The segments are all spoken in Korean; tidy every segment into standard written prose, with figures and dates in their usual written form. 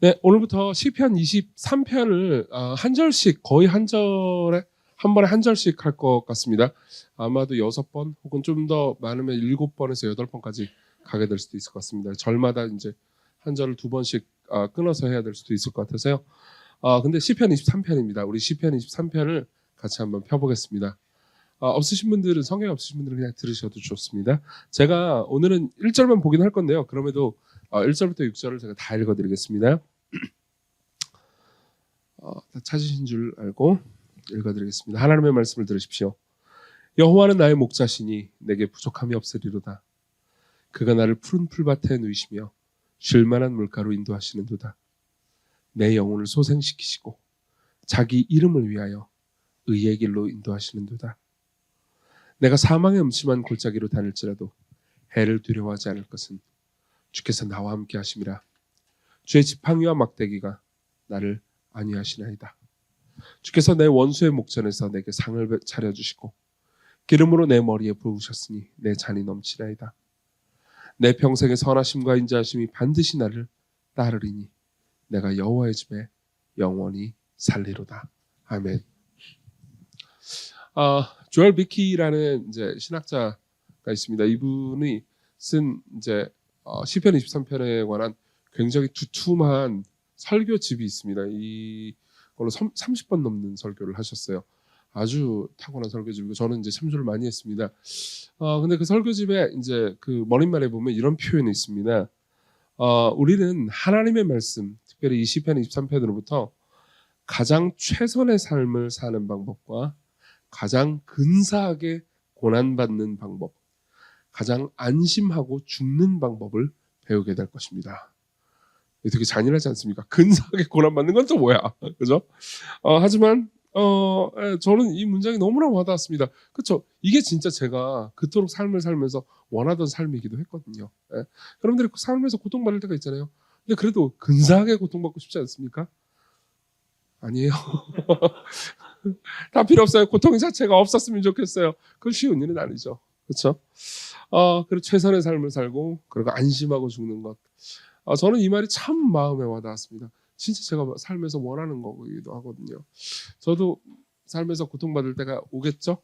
네, 오늘부터 시편 23편을 한 절씩 거의 한 번에 한 절씩 할 것 같습니다. 아마도 6번 혹은 좀 더 많으면 7번에서 8번까지 가게 될 수도 있을 것 같습니다. 절마다 이제 한 절을 2번씩 끊어서 해야 될 수도 있을 것 같아서요. 근데 시편 23편입니다. 우리 시편 23편을 같이 한번 펴보겠습니다. 없으신 분들은, 성경이 없으신 분들은 그냥 들으셔도 좋습니다. 제가 오늘은 1절만 보긴 할 건데요. 그럼에도 1절부터 6절을 제가 다 읽어드리겠습니다. 다 찾으신 줄 알고 읽어드리겠습니다. 하나님의 말씀을 들으십시오. 여호와는 나의 목자시니 내게 부족함이 없으리로다. 그가 나를 푸른 풀밭에 누이시며 쉴 만한 물가로 인도하시는도다. 내 영혼을 소생시키시고 자기 이름을 위하여 의의 길로 인도하시는도다. 내가 사망의 음침한 골짜기로 다닐지라도 해를 두려워하지 않을 것은 주께서 나와 함께 하심이라. 주의 지팡이와 막대기가 나를 안위하시나이다. 주께서 내 원수의 목전에서 내게 상을 차려주시고 기름으로 내 머리에 부으셨으니 내 잔이 넘치나이다. 내 평생의 선하심과 인자하심이 반드시 나를 따르리니 내가 여호와의 집에 영원히 살리로다. 아멘. 조엘 비키라는 이제 신학자가 있습니다. 이분이 쓴 이제 시편 23편에 관한 굉장히 두툼한 설교집이 있습니다. 이걸로 30번 넘는 설교를 하셨어요. 아주 타고난 설교집이고 저는 이제 참조를 많이 했습니다. 근데 그 설교집에 이제 그 머릿말에 보면 이런 표현이 있습니다. 우리는 하나님의 말씀, 특별히 이 시편 23편으로부터 가장 최선의 삶을 사는 방법과 가장 근사하게 고난받는 방법, 가장 안심하고 죽는 방법을 배우게 될 것입니다. 되게 잔인하지 않습니까? 근사하게 고난받는 건 또 뭐야, 그죠? 하지만 저는 이 문장이 너무나 와닿았습니다. 그렇죠? 이게 진짜 제가 그토록 삶을 살면서 원하던 삶이기도 했거든요. 여러분들이 삶에서 고통받을 때가 있잖아요. 근데 그래도 근사하게 고통받고 싶지 않습니까? 아니에요. 다 필요 없어요. 고통 자체가 없었으면 좋겠어요. 그건 쉬운 일은 아니죠. 그렇죠? 그리고 최선의 삶을 살고 그리고 안심하고 죽는 것. 저는 이 말이 참 마음에 와닿았습니다. 진짜 제가 삶에서 원하는 거기도 하거든요. 저도 삶에서 고통받을 때가 오겠죠.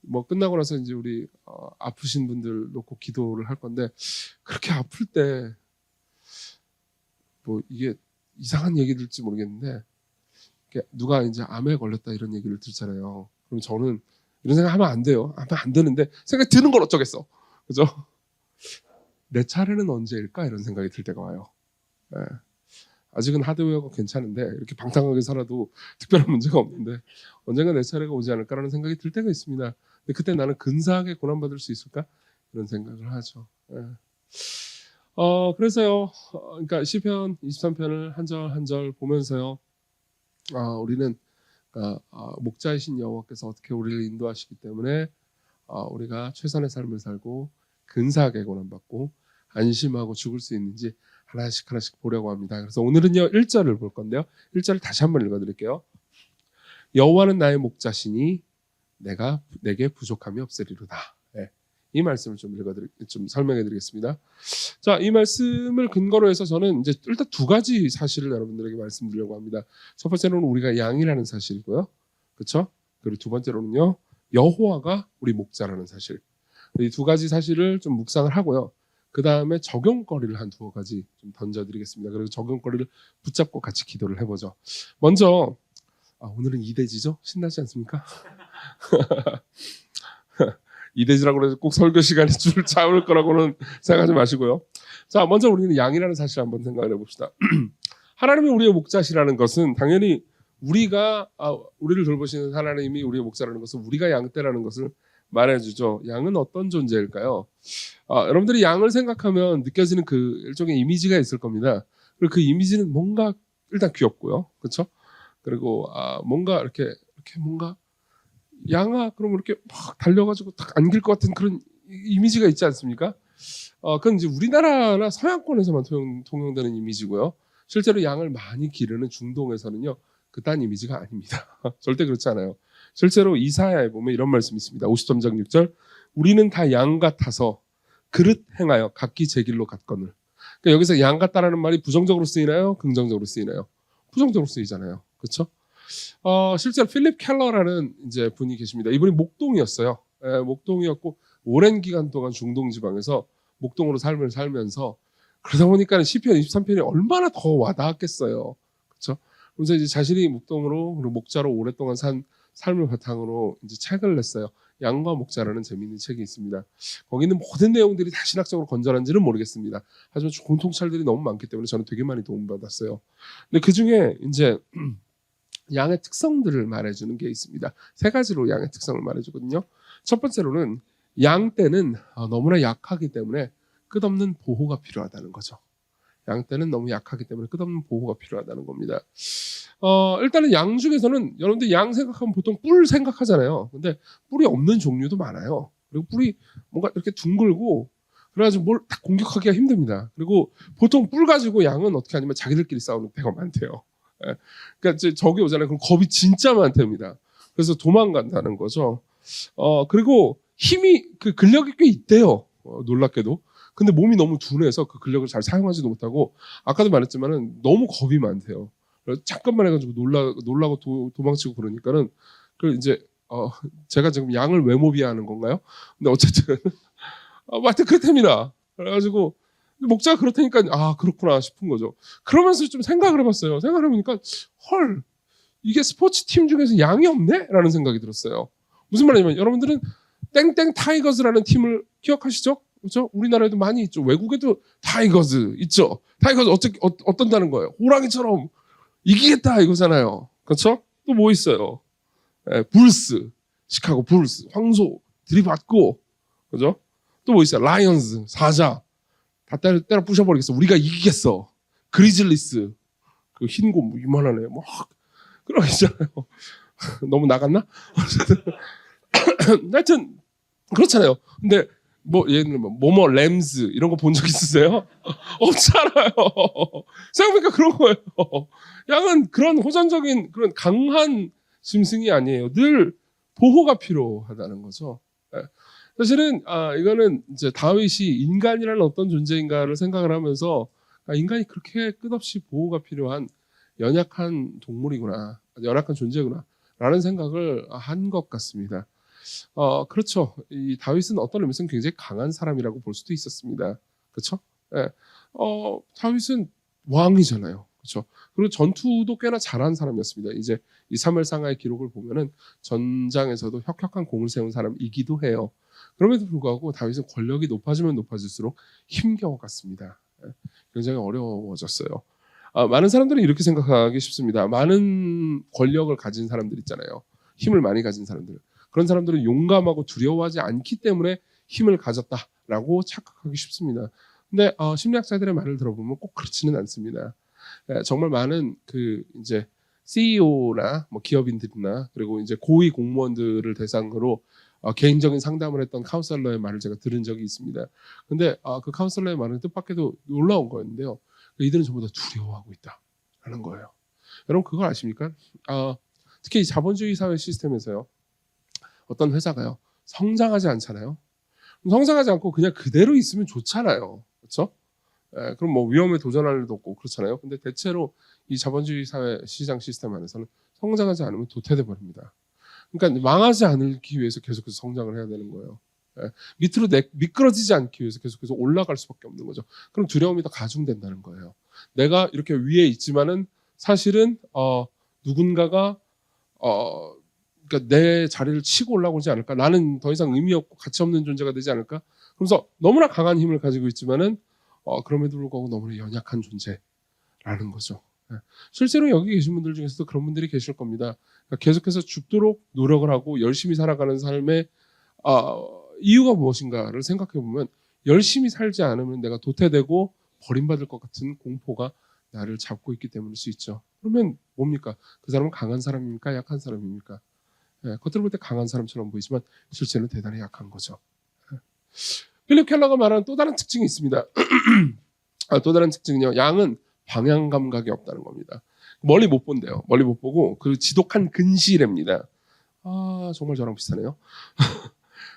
뭐 끝나고 나서 이제 우리 아프신 분들 놓고 기도를 할 건데 그렇게 아플 때 뭐 이게 이상한 얘기 들을지 모르겠는데 누가 이제 암에 걸렸다 이런 얘기를 듣잖아요. 그럼 저는 이런 생각하면 안 돼요. 하면 안 되는데 생각이 드는 걸 어쩌겠어. 그죠? 내 차례는 언제일까 이런 생각이 들 때가 와요. 아직은 하드웨어가 괜찮은데 이렇게 방탕하게 살아도 특별한 문제가 없는데 언젠가 내 차례가 오지 않을까라는 생각이 들 때가 있습니다. 근데 그때 나는 근사하게 고난받을 수 있을까 이런 생각을 하죠. 그래서요. 그러니까 시편 23편을 한 절 한 절 보면서요. 우리는 목자이신 여호와께서 어떻게 우리를 인도하시기 때문에 우리가 최선의 삶을 살고 근사하게 고난받고 안심하고 죽을 수 있는지 하나씩 보려고 합니다. 그래서 오늘은요 1절을 볼 건데요. 1절을 다시 한번 읽어드릴게요. 여호와는 나의 목자시니 내게 부족함이 없으리로다. 이 말씀을 좀 설명해드리겠습니다. 자, 이 말씀을 근거로 해서 저는 이제 일단 두 가지 사실을 여러분들에게 말씀드리려고 합니다. 첫 번째로는 우리가 양이라는 사실이고요, 그렇죠? 그리고 두 번째로는요 여호와가 우리 목자라는 사실. 이 두 가지 사실을 좀 묵상을 하고요. 그 다음에 적용거리를 한 두 가지 좀 던져드리겠습니다. 그리고 적용거리를 붙잡고 같이 기도를 해보죠. 먼저 오늘은 2대지죠? 신나지 않습니까? 2대지라고 해서 꼭 설교 시간에 줄 잡을 거라고는 생각하지 마시고요. 자, 먼저 우리는 양이라는 사실을 한번 생각을 해봅시다. 하나님이 우리의 목자시라는 것은 당연히 우리를 돌보시는 하나님이 우리의 목자라는 것은 우리가 양떼라는 것을 말해주죠. 양은 어떤 존재일까요? 여러분들이 양을 생각하면 느껴지는 그 일종의 이미지가 있을 겁니다. 그리고 그 이미지는 뭔가 일단 귀엽고요, 그렇죠? 그리고 뭔가 이렇게 뭔가 양아 그럼 이렇게 막 달려가지고 딱 안길 것 같은 그런 이미지가 있지 않습니까? 그건 이제 우리나라나 서양권에서만 통용되는 이미지고요. 실제로 양을 많이 기르는 중동에서는요 그딴 이미지가 아닙니다. 절대 그렇지 않아요. 실제로 이사야에 보면 이런 말씀이 있습니다. 53장 6절 우리는 다 양 같아서 그릇 행하여 각기 제 길로 갔거늘 그러니까 여기서 양 같다라는 말이 부정적으로 쓰이나요? 긍정적으로 쓰이나요? 부정적으로 쓰이잖아요. 그렇죠? 실제로 필립 켈러라는 이제 분이 계십니다. 이분이 목동이었어요. 목동이었고 오랜 기간 동안 중동 지방에서 목동으로 삶을 살면서 그러다 보니까 시편 23편이 얼마나 더 와닿았겠어요. 그렇죠? 그래서 이제 자신이 목동으로 그리고 목자로 오랫동안 산 삶을 바탕으로 이제 책을 냈어요. 양과 목자라는 재미있는 책이 있습니다. 거기는 모든 내용들이 다 신학적으로 건전한지는 모르겠습니다. 하지만 공통찰들이 너무 많기 때문에 저는 되게 많이 도움받았어요. 근데 그 중에 이제 양의 특성들을 말해주는 게 있습니다. 세 가지로 양의 특성을 말해주거든요. 첫 번째로는 양 떼는 너무나 약하기 때문에 끝없는 보호가 필요하다는 거죠. 양 떼는 너무 약하기 때문에 끝없는 보호가 필요하다는 겁니다. 일단은 양 중에서는 여러분들 양 생각하면 보통 뿔 생각하잖아요. 근데 뿔이 없는 종류도 많아요. 그리고 뿔이 뭔가 이렇게 둥글고 그래가지고 뭘 딱 공격하기가 힘듭니다. 그리고 보통 뿔 가지고 양은 어떻게 하냐면 자기들끼리 싸우는 때가 많대요. 그러니까 이제 적이 오잖아요. 그럼 겁이 진짜 많답니다. 그래서 도망간다는 거죠. 그리고 힘이 그 근력이 꽤 있대요. 놀랍게도. 근데 몸이 너무 둔해서 그 근력을 잘 사용하지도 못하고 아까도 말했지만은 너무 겁이 많대요. 잠깐만 해가지고 놀라고 도망치고 그러니까는 그 이제 제가 지금 양을 외모 비하하는 건가요? 근데 어쨌든 하여튼 그렇답니다. 그래가지고 목자가 그렇다니까 그렇구나 싶은 거죠. 그러면서 좀 생각을 해봤어요. 생각을 해보니까 헐 이게 스포츠 팀 중에서 양이 없네? 라는 생각이 들었어요. 무슨 말이냐면 여러분들은 땡땡 타이거즈라는 팀을 기억하시죠? 그렇죠? 우리나라에도 많이 있죠. 외국에도 타이거즈 있죠. 타이거즈 어떤다는 거예요? 호랑이처럼 이기겠다 이거잖아요. 그렇죠? 또 뭐 있어요? 불스, 시카고 불스, 황소 들이받고, 그죠? 또 뭐 있어요? 라이언즈, 사자 다 때려 부셔버리겠어. 우리가 이기겠어. 그리즐리스, 그 흰 곰 이만하네. 뭐 그런 거 있잖아요. 너무 나갔나? 하여튼 그렇잖아요. 근데 뭐 예를 들면 뭐뭐 램즈 이런 거 본 적 있으세요? 없잖아요. 생각해보니까 그런 거예요. 양은 그런 호전적인 그런 강한 짐승이 아니에요. 늘 보호가 필요하다는 거죠. 사실은 이거는 이제 다윗이 인간이라는 어떤 존재인가를 생각을 하면서 인간이 그렇게 끝없이 보호가 필요한 연약한 동물이구나, 연약한 존재구나 라는 생각을 한 것 같습니다. 그렇죠. 이 다윗은 어떤 의미에서는 굉장히 강한 사람이라고 볼 수도 있었습니다. 그렇죠? 예. 다윗은 왕이잖아요. 그렇죠? 그리고 전투도 꽤나 잘한 사람이었습니다. 이제 이 사무엘상하의 기록을 보면은 전장에서도 혁혁한 공을 세운 사람이기도 해요. 그럼에도 불구하고 다윗은 권력이 높아지면 높아질수록 힘겨워갔습니다. 굉장히 어려워졌어요. 많은 사람들은 이렇게 생각하기 쉽습니다. 많은 권력을 가진 사람들 있잖아요. 힘을 많이 가진 사람들. 그런 사람들은 용감하고 두려워하지 않기 때문에 힘을 가졌다라고 착각하기 쉽습니다. 근데 심리학자들의 말을 들어보면 꼭 그렇지는 않습니다. 정말 많은 그 이제 CEO나 뭐 기업인들이나 그리고 이제 고위 공무원들을 대상으로 개인적인 상담을 했던 카운셀러의 말을 제가 들은 적이 있습니다. 근데 그 카운셀러의 말은 뜻밖에도 놀라운 거였는데요. 이들은 전부 다 두려워하고 있다라는 거예요. 여러분 그걸 아십니까? 특히 이 자본주의 사회 시스템에서요. 어떤 회사가요. 성장하지 않잖아요. 성장하지 않고 그냥 그대로 있으면 좋잖아요. 그렇죠? 그럼 뭐 위험에 도전할 일도 없고 그렇잖아요. 근데 대체로 이 자본주의 사회 시장 시스템 안에서는 성장하지 않으면 도태돼 버립니다. 그러니까 망하지 않기 위해서 계속해서 성장을 해야 되는 거예요. 밑으로 미끄러지지 않기 위해서 계속해서 올라갈 수밖에 없는 거죠. 그럼 두려움이 더 가중된다는 거예요. 내가 이렇게 위에 있지만은 사실은 누군가가 그러니까 내 자리를 치고 올라오지 않을까? 나는 더 이상 의미 없고 가치 없는 존재가 되지 않을까? 그러면서 너무나 강한 힘을 가지고 있지만은 그럼에도 불구하고 너무나 연약한 존재라는 거죠. 실제로 여기 계신 분들 중에서도 그런 분들이 계실 겁니다. 그러니까 계속해서 죽도록 노력을 하고 열심히 살아가는 삶의 이유가 무엇인가를 생각해 보면 열심히 살지 않으면 내가 도태되고 버림받을 것 같은 공포가 나를 잡고 있기 때문일 수 있죠. 그러면 뭡니까? 그 사람은 강한 사람입니까? 약한 사람입니까? 겉으로 볼 때 강한 사람처럼 보이지만 실제는 대단히 약한 거죠. 필립 켈러가 말하는 또 다른 특징이 있습니다. 또 다른 특징은요. 양은 방향 감각이 없다는 겁니다. 멀리 못 본대요. 멀리 못 보고 그 지독한 근시랍니다. 정말 저랑 비슷하네요.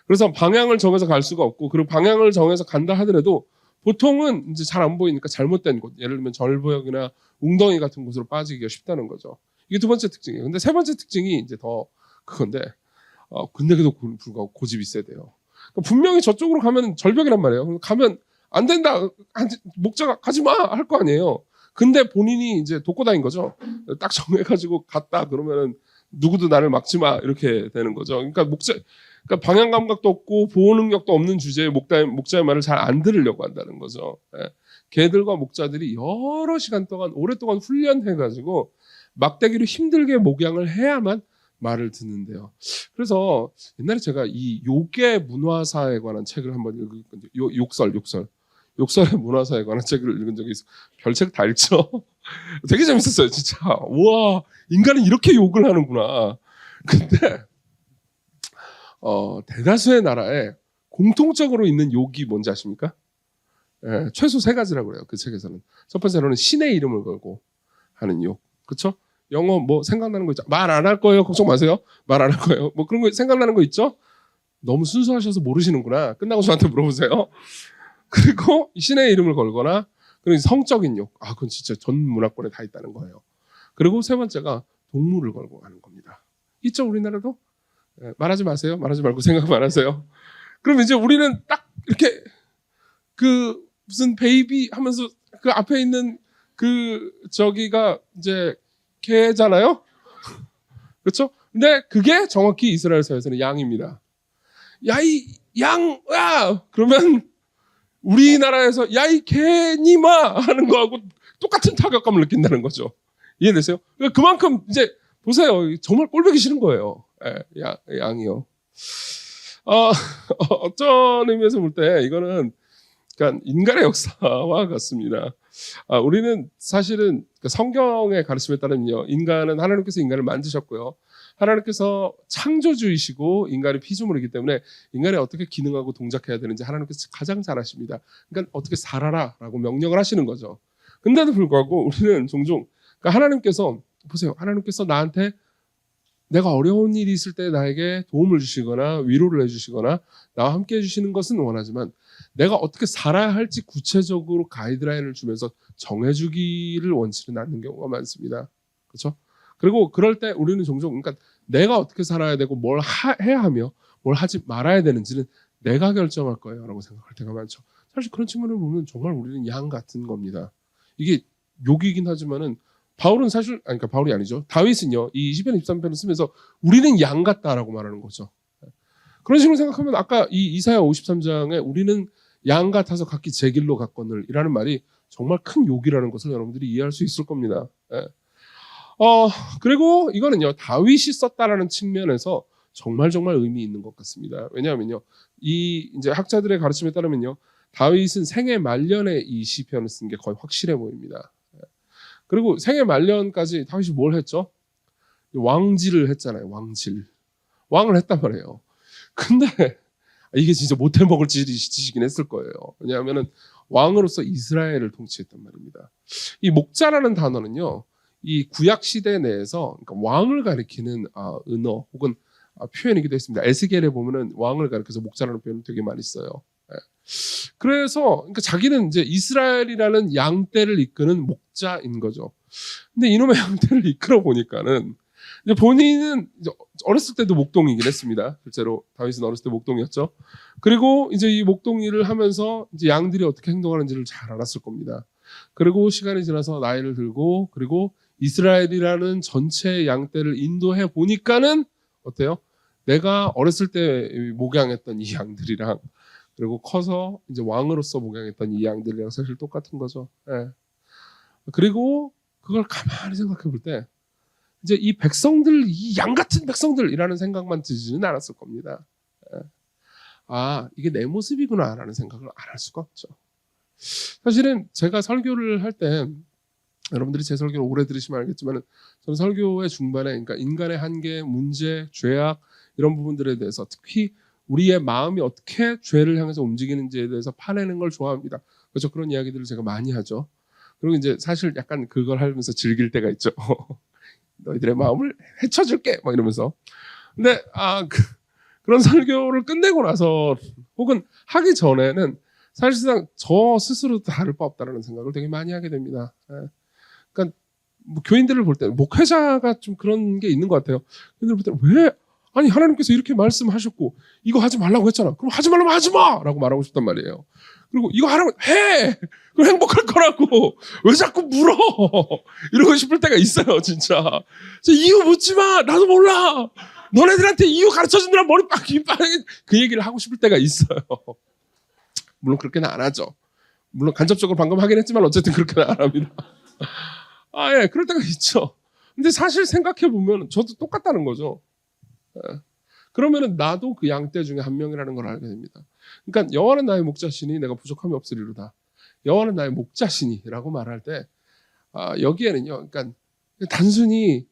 그래서 방향을 정해서 갈 수가 없고 그리고 방향을 정해서 간다 하더라도 보통은 이제 잘 안 보이니까 잘못된 곳, 예를 들면 절벽이나 웅덩이 같은 곳으로 빠지기가 쉽다는 거죠. 이게 두 번째 특징이에요. 근데 세 번째 특징이 이제 더 그건데, 근데도 불구하고 고집이 세대요. 그러니까 분명히 저쪽으로 가면 절벽이란 말이에요. 가면 안 된다, 목자가 가지 마 할 거 아니에요. 근데 본인이 이제 독고다인 거죠. 딱 정해가지고 갔다 그러면은 누구도 나를 막지 마 이렇게 되는 거죠. 그러니까 방향 감각도 없고 보호 능력도 없는 주제에 목자의 말을 잘 안 들으려고 한다는 거죠. 예. 개들과 목자들이 여러 시간 동안 오랫동안 훈련해가지고 막대기로 힘들게 목양을 해야만 말을 듣는데요. 그래서 옛날에 제가 이 요괴 문화사에 관한 책을 한번 읽었거든요. 욕설의 문화사에 관한 책을 읽은 적이 있어요. 별책 다 읽죠. 되게 재밌었어요, 진짜. 우와, 인간은 이렇게 욕을 하는구나. 근데 대다수의 나라에 공통적으로 있는 욕이 뭔지 아십니까? 예, 최소 3가지라고 그래요. 그 책에서는. 첫 번째로는 신의 이름을 걸고 하는 욕. 그렇죠? 영어 뭐 생각나는 거 있죠? 말 안 할 거예요. 걱정 마세요. 말 안 할 거예요. 뭐 그런 거 생각나는 거 있죠? 너무 순수하셔서 모르시는구나. 끝나고 저한테 물어보세요. 그리고 신의 이름을 걸거나, 그리고 성적인 욕. 그건 진짜 전 문화권에 다 있다는 거예요. 그리고 세 번째가 동물을 걸고 하는 겁니다. 있죠, 우리나라도? 말하지 마세요. 말하지 말고 생각만 하세요. 그럼 이제 우리는 딱 이렇게 무슨 베이비 하면서 그 앞에 있는 저기가 이제 개잖아요? 그렇죠? 근데 그게 정확히 이스라엘 사회에서는 양입니다. 야, 이 양, 야! 그러면 우리나라에서 야, 이 개니마! 하는 거하고 똑같은 타격감을 느낀다는 거죠. 이해되세요? 그만큼 이제 보세요. 정말 꼴보기 싫은 거예요. 양이요. 어떤 의미에서 볼 때 이거는 그러니까 인간의 역사와 같습니다. 우리는 사실은 성경의 가르침에 따르면요, 인간은 하나님께서 인간을 만드셨고요, 하나님께서 창조주이시고 인간의 피조물이기 때문에 인간이 어떻게 기능하고 동작해야 되는지 하나님께서 가장 잘 아십니다. 그러니까 어떻게 살아라라고 명령을 하시는 거죠. 근데도 불구하고 우리는 종종, 그러니까 하나님께서 보세요, 하나님께서 나한테 내가 어려운 일이 있을 때 나에게 도움을 주시거나 위로를 해주시거나 나와 함께 해주시는 것은 원하지만, 내가 어떻게 살아야 할지 구체적으로 가이드라인을 주면서 정해주기를 원치는 않는 경우가 많습니다. 그렇죠? 그리고 그럴 때 우리는 종종, 그러니까 내가 어떻게 살아야 되고 뭘 해야 하며 뭘 하지 말아야 되는지는 내가 결정할 거예요 라고 생각할 때가 많죠. 사실 그런 측면을 보면 정말 우리는 양 같은 겁니다. 이게 욕이긴 하지만은 바울은 사실, 그러니까 바울이 아니죠, 다윗은요, 이 20편 23편을 쓰면서 우리는 양 같다라고 말하는 거죠. 그런 식으로 생각하면 아까 이 이사야 53장에 우리는 양 같아서 각기 제 길로 갔거늘 이라는 말이 정말 큰 욕이라는 것을 여러분들이 이해할 수 있을 겁니다. 그리고 이거는요, 다윗이 썼다라는 측면에서 정말 의미 있는 것 같습니다. 왜냐하면요, 이 이제 학자들의 가르침에 따르면요, 다윗은 생애 말년에 이 시편을 쓴 게 거의 확실해 보입니다. 그리고 생애 말년까지 다윗이 뭘 했죠? 왕질을 했잖아요. 왕을 했단 말이에요. 근데 이게 진짜 못해 먹을 짓이긴 했을 거예요. 왜냐하면은 왕으로서 이스라엘을 통치했단 말입니다. 이 목자라는 단어는요, 이 구약 시대 내에서, 그러니까 왕을 가리키는 은어 혹은 표현이기도 했습니다. 에스겔에 보면은 왕을 가리켜서 목자라는 표현을 되게 많이 써요. 그래서 그러니까 자기는 이제 이스라엘이라는 양떼를 이끄는 목자인 거죠. 근데 이놈의 양떼를 이끌어 보니까는 이제 본인은 이제 어렸을 때도 목동이긴 했습니다. 실제로 다윗은 어렸을 때 목동이었죠. 그리고 이제 이 목동 일을 하면서 이제 양들이 어떻게 행동하는지를 잘 알았을 겁니다. 그리고 시간이 지나서 나이를 들고, 그리고 이스라엘이라는 전체 양떼를 인도해 보니까는 어때요? 내가 어렸을 때 목양했던 이 양들이랑, 그리고 커서 이제 왕으로서 목양했던 이 양들이랑 사실 똑같은 거죠. 예. 그리고 그걸 가만히 생각해 볼 때 이제 이 백성들, 이 양 같은 백성들이라는 생각만 들지는 않았을 겁니다. 예. 이게 내 모습이구나라는 생각을 안 할 수가 없죠. 사실은 제가 설교를 할 때, 여러분들이 제 설교를 오래 들으시면 알겠지만, 저는 설교의 중반에, 그러니까 인간의 한계, 문제, 죄악 이런 부분들에 대해서, 특히 우리의 마음이 어떻게 죄를 향해서 움직이는지에 대해서 파내는 걸 좋아합니다. 그래서 그런 이야기들을 제가 많이 하죠. 그리고 이제 사실 약간 그걸 하면서 즐길 때가 있죠. 너희들의 마음을 헤쳐줄게 막 이러면서. 근데 그런 설교를 끝내고 나서 혹은 하기 전에는 사실상 저 스스로도 다를 바 없다라는 생각을 되게 많이 하게 됩니다. 그러니까 뭐 교인들을 볼 때 목회자가 좀 그런 게 있는 것 같아요. 교인들을 볼 때 왜 아니 하나님께서 이렇게 말씀하셨고 이거 하지 말라고 했잖아. 그럼 하지 말라면 하지 마라고 말하고 싶단 말이에요. 그리고 이거 하라고 해. 그럼 행복할 거라고. 왜 자꾸 물어? 이러고 싶을 때가 있어요, 진짜. 이유 묻지 마. 나도 몰라. 너네들한테 이유 가르쳐 주느라 머리 빠르게 그 얘기를 하고 싶을 때가 있어요. 물론 그렇게는 안 하죠. 물론 간접적으로 방금 하긴 했지만 어쨌든 그렇게는 안 합니다. 예, 그럴 때가 있죠. 근데 사실 생각해 보면 저도 똑같다는 거죠. 예. 그러면은 나도 그 양떼 중에 한 명이라는 걸 알게 됩니다. 그러니까 여호와는 나의 목자시니 내가 부족함이 없으리로다. 여호와는 나의 목자시니라고 말할 때 여기에는요, 그러니까 단순히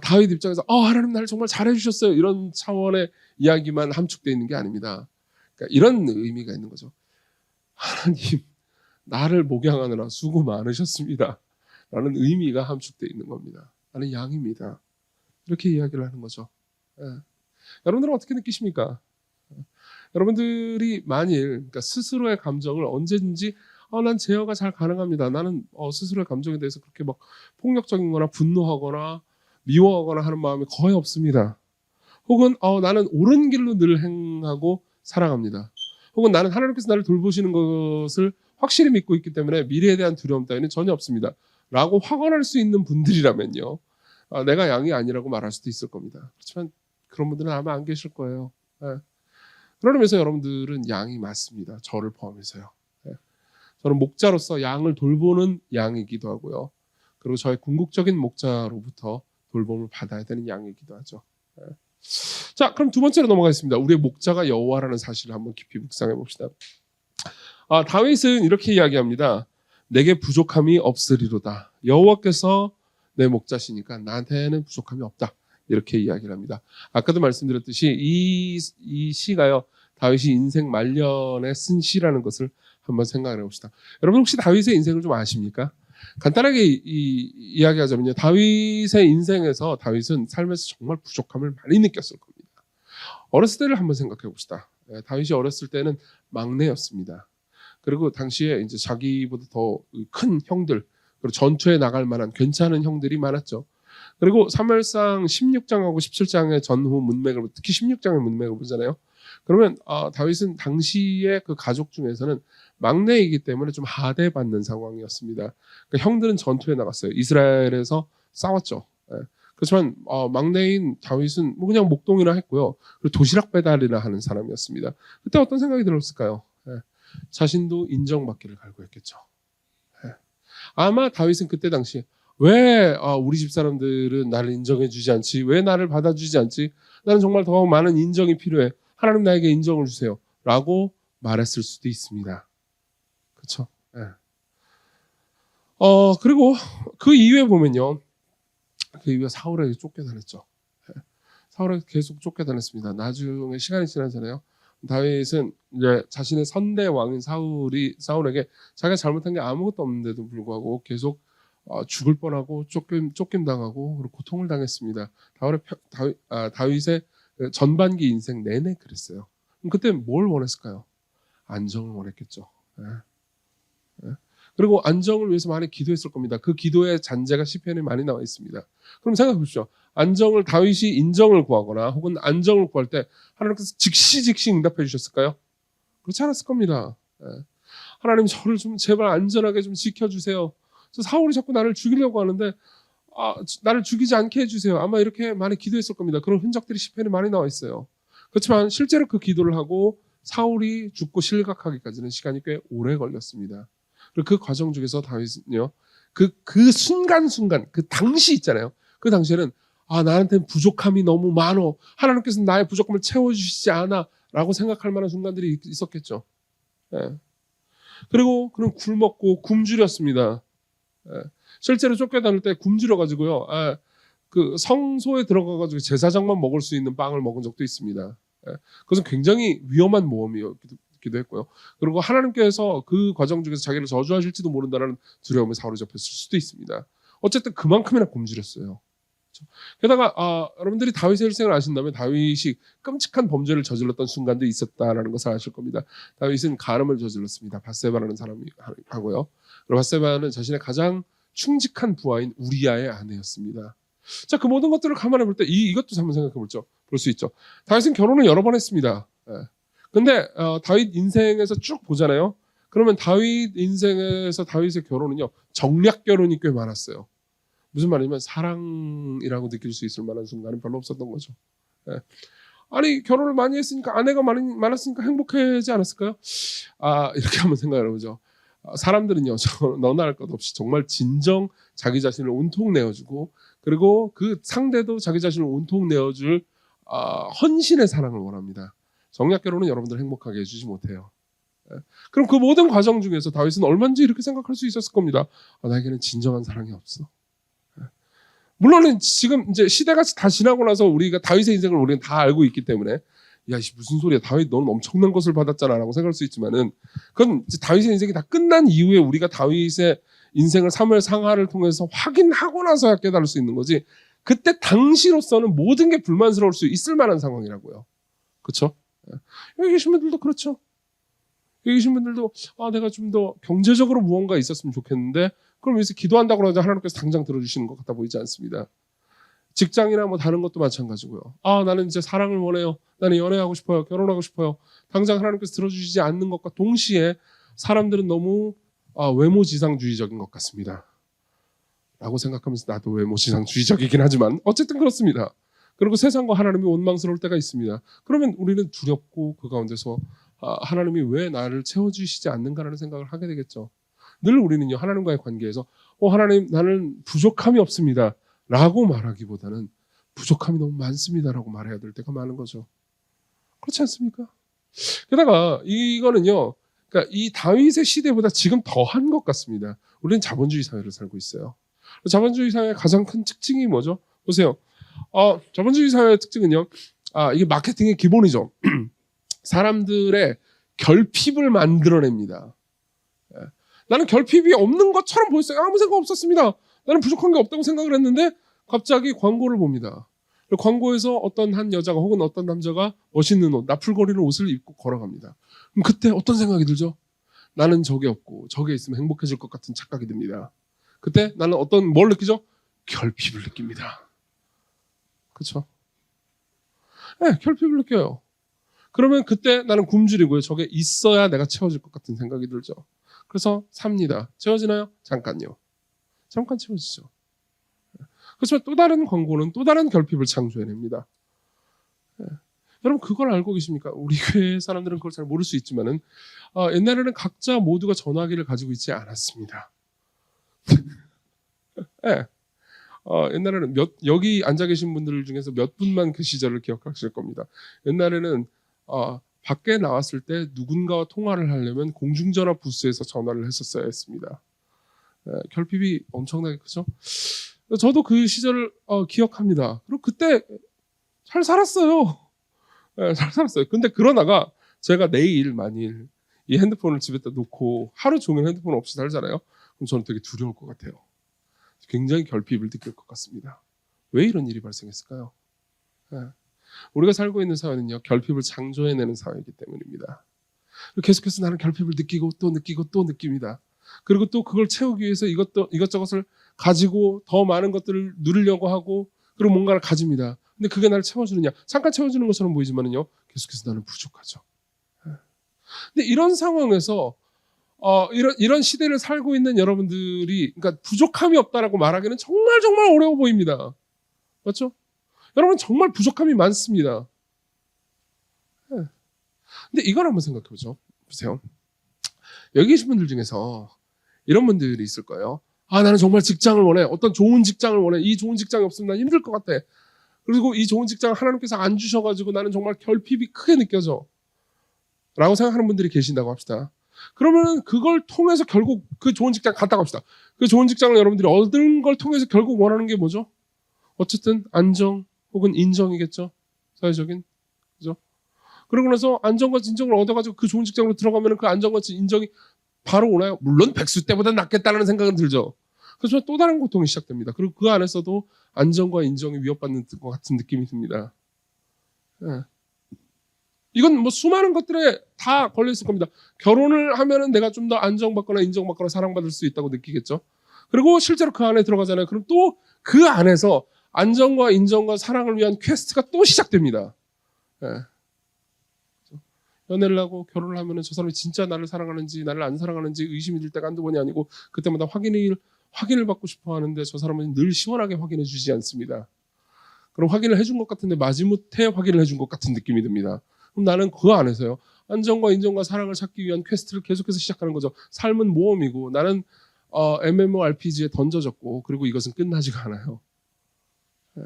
다윗 입장에서 하나님 나를 정말 잘해주셨어요 이런 차원의 이야기만 함축되어 있는 게 아닙니다. 그러니까 이런 의미가 있는 거죠. 하나님 나를 목양하느라 수고 많으셨습니다 라는 의미가 함축되어 있는 겁니다. 나는 양입니다. 이렇게 이야기를 하는 거죠. 예. 여러분들은 어떻게 느끼십니까? 여러분들이 만일 그러니까 스스로의 감정을 언제든지 난 제어가 잘 가능합니다. 나는 스스로의 감정에 대해서 그렇게 막 폭력적인 거나 분노하거나 미워하거나 하는 마음이 거의 없습니다. 혹은 나는 옳은 길로 늘 행하고 살아갑니다. 혹은 나는 하나님께서 나를 돌보시는 것을 확실히 믿고 있기 때문에 미래에 대한 두려움 따위는 전혀 없습니다. 라고 확언할 수 있는 분들이라면요. 내가 양이 아니라고 말할 수도 있을 겁니다. 그렇지만 그런 분들은 아마 안 계실 거예요. 예. 그러면서 여러분들은 양이 맞습니다. 저를 포함해서요. 예. 저는 목자로서 양을 돌보는 양이기도 하고요. 그리고 저의 궁극적인 목자로부터 돌봄을 받아야 되는 양이기도 하죠. 예. 자, 그럼 두 번째로 넘어가겠습니다. 우리의 목자가 여호와라는 사실을 한번 깊이 묵상해 봅시다. 다윗은 이렇게 이야기합니다. 내게 부족함이 없으리로다. 여호와께서 내 목자시니까 나한테는 부족함이 없다. 이렇게 이야기를 합니다. 아까도 말씀드렸듯이 이 시가요, 다윗이 인생 말년에 쓴 시라는 것을 한번 생각해 봅시다. 여러분 혹시 다윗의 인생을 좀 아십니까? 간단하게 이야기하자면요, 다윗의 인생에서 다윗은 삶에서 정말 부족함을 많이 느꼈을 겁니다. 어렸을 때를 한번 생각해 봅시다. 다윗이 어렸을 때는 막내였습니다. 그리고 당시에 이제 자기보다 더 큰 형들, 그리고 전투에 나갈 만한 괜찮은 형들이 많았죠. 그리고 사무엘상 16장하고 17장의 전후 문맥을, 특히 16장의 문맥을 보잖아요. 그러면 다윗은 당시의 그 가족 중에서는 막내이기 때문에 좀 하대받는 상황이었습니다. 그러니까 형들은 전투에 나갔어요. 이스라엘에서 싸웠죠. 그렇지만 막내인 다윗은 뭐 그냥 목동이나 했고요. 그리고 도시락 배달이나 하는 사람이었습니다. 그때 어떤 생각이 들었을까요? 자신도 인정받기를 갈구했겠죠. 아마 다윗은 그때 당시 왜 우리 집 사람들은 나를 인정해주지 않지? 왜 나를 받아주지 않지? 나는 정말 더 많은 인정이 필요해. 하나님 나에게 인정을 주세요. 라고 말했을 수도 있습니다. 그렇죠? 네. 그리고 그 이후에 보면요, 그 이후에 사울에게 쫓겨다녔죠. 네. 사울에게 계속 쫓겨다녔습니다. 나중에 시간이 지나잖아요. 다윗은 이제 자신의 선대 왕인 사울에게 자기가 잘못한 게 아무것도 없는데도 불구하고 계속 죽을 뻔하고 쫓김 당하고 그리고 고통을 당했습니다. 다윗의 전반기 인생 내내 그랬어요. 그럼 그때 뭘 원했을까요? 안정을 원했겠죠. 네. 네. 그리고 안정을 위해서 많이 기도했을 겁니다. 그 기도의 잔재가 시편에 많이 나와 있습니다. 그럼 생각해 보십시오. 다윗이 인정을 구하거나 혹은 안정을 구할 때 하나님께서 즉시 응답해 주셨을까요? 그렇지 않았을 겁니다. 네. 하나님 저를 좀 제발 안전하게 좀 지켜주세요. 사울이 자꾸 나를 죽이려고 하는데 나를 죽이지 않게 해주세요. 아마 이렇게 많이 기도했을 겁니다. 그런 흔적들이 시편에 많이 나와 있어요. 그렇지만 실제로 그 기도를 하고 사울이 죽고 실각하기까지는 시간이 꽤 오래 걸렸습니다. 그리고 그 과정 중에서 다윗은요, 그 순간순간, 그 당시 있잖아요. 그 당시에는 나한테는 부족함이 너무 많어. 하나님께서는 나의 부족함을 채워주시지 않아. 라고 생각할 만한 순간들이 있었겠죠. 예. 그리고 그는 굶었고 굶주렸습니다. 예. 실제로 쫓겨다닐 때 굶주려가지고요, 그 성소에 들어가가지고 제사장만 먹을 수 있는 빵을 먹은 적도 있습니다. 예. 그것은 굉장히 위험한 모험이었기도 했고요. 그리고 하나님께서 그 과정 중에서 자기를 저주하실지도 모른다는 두려움에 사로잡혔을 수도 있습니다. 어쨌든 그만큼이나 굶주렸어요. 게다가 여러분들이 다윗의 일생을 아신다면 다윗이 끔찍한 범죄를 저질렀던 순간도 있었다라는 것을 아실 겁니다. 다윗은 간음을 저질렀습니다. 밧세바라는 사람이 하고요. 그리고 밧세바는 자신의 가장 충직한 부하인 우리아의 아내였습니다. 자, 그 모든 것들을 감안해 볼 때 이것도 한번 생각해 볼 수 있죠. 다윗은 결혼을 여러 번 했습니다. 근데 다윗 인생에서 쭉 보잖아요. 그러면 다윗 인생에서 다윗의 결혼은요, 정략 결혼이 꽤 많았어요. 무슨 말이냐면 사랑이라고 느낄 수 있을 만한 순간은 별로 없었던 거죠. 아니, 결혼을 많이 했으니까 아내가 많았으니까 행복하지 않았을까요? 이렇게 한번 생각을 해보죠. 사람들은요, 너나 할 것 없이 정말 진정 자기 자신을 온통 내어주고, 그리고 그 상대도 자기 자신을 온통 내어줄 헌신의 사랑을 원합니다. 정략 결혼은 여러분들 행복하게 해주지 못해요. 그럼 그 모든 과정 중에서 다윗은 얼마든지 이렇게 생각할 수 있었을 겁니다. 나에게는 진정한 사랑이 없어. 물론 지금 이제 시대가 다 지나고 나서 우리가 다윗의 인생을 우리는 다 알고 있기 때문에 야, 무슨 소리야, 다윗 너는 엄청난 것을 받았잖아라고 생각할 수 있지만은, 그건 이제 다윗의 인생이 다 끝난 이후에 우리가 다윗의 인생을 사무엘 상하를 통해서 확인하고 나서야 깨달을 수 있는 거지, 그때 당시로서는 모든 게 불만스러울 수 있을 만한 상황이라고요. 그렇죠? 여기 계신 분들도 그렇죠. 여기 계신 분들도 내가 좀 더 경제적으로 무언가 있었으면 좋겠는데, 그럼 여기서 기도한다고 하자 하나님께서 당장 들어주시는 것 같아 보이지 않습니다. 직장이나 뭐 다른 것도 마찬가지고요. 나는 이제 사랑을 원해요. 나는 연애하고 싶어요. 결혼하고 싶어요. 당장 하나님께서 들어주시지 않는 것과 동시에 사람들은 너무 외모지상주의적인 것 같습니다. 라고 생각하면서 나도 외모지상주의적이긴 하지만 어쨌든 그렇습니다. 그리고 세상과 하나님이 원망스러울 때가 있습니다. 그러면 우리는 두렵고 그 가운데서 하나님이 왜 나를 채워주시지 않는가라는 생각을 하게 되겠죠. 늘 우리는요, 하나님과의 관계에서 하나님, 나는 부족함이 없습니다 라고 말하기보다는 부족함이 너무 많습니다라고 말해야 될 때가 많은 거죠. 그렇지 않습니까? 게다가 이거는요, 그러니까 이 다윗의 시대보다 지금 더한 것 같습니다. 우리는 자본주의 사회를 살고 있어요. 자본주의 사회의 가장 큰 특징이 뭐죠? 보세요. 자본주의 사회의 특징은요, 이게 마케팅의 기본이죠. 사람들의 결핍을 만들어냅니다. 나는 결핍이 없는 것처럼 보였어요. 아무 생각 없었습니다. 나는 부족한 게 없다고 생각을 했는데 갑자기 광고를 봅니다. 광고에서 어떤 한 여자가 혹은 어떤 남자가 멋있는 옷, 나풀거리는 옷을 입고 걸어갑니다. 그럼 그때 어떤 생각이 들죠? 나는 저게 없고 저게 있으면 행복해질 것 같은 착각이 듭니다. 그때 나는 뭘 느끼죠? 결핍을 느낍니다. 그렇죠? 네, 결핍을 느껴요. 그러면 그때 나는 굶주리고요. 저게 있어야 내가 채워질 것 같은 생각이 들죠. 그래서 삽니다. 채워지나요? 잠깐요. 잠깐 채워지죠. 그렇지만 또 다른 광고는 또 다른 결핍을 창조해냅니다. 여러분 그걸 알고 계십니까? 우리 교회 사람들은 그걸 잘 모를 수 있지만은 옛날에는 각자 모두가 전화기를 가지고 있지 않았습니다. 네. 옛날에는 여기 앉아 계신 분들 중에서 몇 분만 그 시절을 기억하실 겁니다. 옛날에는 밖에 나왔을 때 누군가와 통화를 하려면 공중전화 부스에서 전화를 했었어야 했습니다. 결핍이 엄청나게 크죠. 저도 그 시절을 기억합니다. 그리고 그때 잘 살았어요. 잘 살았어요. 근데 그러다가 제가 내일 만일 이 핸드폰을 집에다 놓고 하루 종일 핸드폰 없이 살잖아요. 그럼 저는 되게 두려울 것 같아요. 굉장히 결핍을 느낄 것 같습니다. 왜 이런 일이 발생했을까요? 우리가 살고 있는 사회는요, 결핍을 창조해내는 사회이기 때문입니다. 계속해서 나는 결핍을 느끼고 또 느끼고 또 느낍니다. 그리고 또 그걸 채우기 위해서 이것저것을 가지고 더 많은 것들을 누리려고 하고, 그리고 뭔가를 가집니다. 근데 그게 나를 채워주느냐? 잠깐 채워주는 것처럼 보이지만은요, 계속해서 나는 부족하죠. 근데 이런 상황에서 이런 시대를 살고 있는 여러분들이, 그러니까 부족함이 없다라고 말하기는 정말 정말 어려워 보입니다. 맞죠? 여러분 정말 부족함이 많습니다. 근데 이걸 한번 생각해 보세요. 여기 계신 분들 중에서 이런 분들이 있을 거예요. 나는 정말 직장을 원해. 어떤 좋은 직장을 원해. 이 좋은 직장이 없으면 난 힘들 것 같아. 그리고 이 좋은 직장을 하나님께서 안 주셔가지고 나는 정말 결핍이 크게 느껴져. 라고 생각하는 분들이 계신다고 합시다. 그러면 그걸 통해서 결국 그 좋은 직장 갔다고 합시다. 그 좋은 직장을 여러분들이 얻은 걸 통해서 결국 원하는 게 뭐죠? 어쨌든 안정 혹은 인정이겠죠. 사회적인. 그죠? 그러고 나서 안정과 인정을 얻어가지고 그 좋은 직장으로 들어가면 그 안정과 인정이 바로 오나요? 물론 백수 때보다 낫겠다는 생각은 들죠. 그렇지만 또 다른 고통이 시작됩니다. 그리고 그 안에서도 안정과 인정이 위협받는 것 같은 느낌이 듭니다. 예. 이건 뭐 수많은 것들에 다 걸려있을 겁니다. 결혼을 하면은 내가 좀 더 안정받거나 인정받거나 사랑받을 수 있다고 느끼겠죠. 그리고 실제로 그 안에 들어가잖아요. 그럼 또 그 안에서 안정과 인정과 사랑을 위한 퀘스트가 또 시작됩니다. 예. 연애를 하고 결혼을 하면은 저 사람이 진짜 나를 사랑하는지 나를 안 사랑하는지 의심이 들 때가 한두 번이 아니고 그때마다 확인을 받고 싶어 하는데 저 사람은 늘 시원하게 확인해 주지 않습니다. 그럼 확인을 해준 것 같은데 마지못해 확인을 해준 것 같은 느낌이 듭니다. 그럼 나는 그 안에서요. 안정과 인정과 사랑을 찾기 위한 퀘스트를 계속해서 시작하는 거죠. 삶은 모험이고 나는 MMORPG에 던져졌고 그리고 이것은 끝나지가 않아요. 네.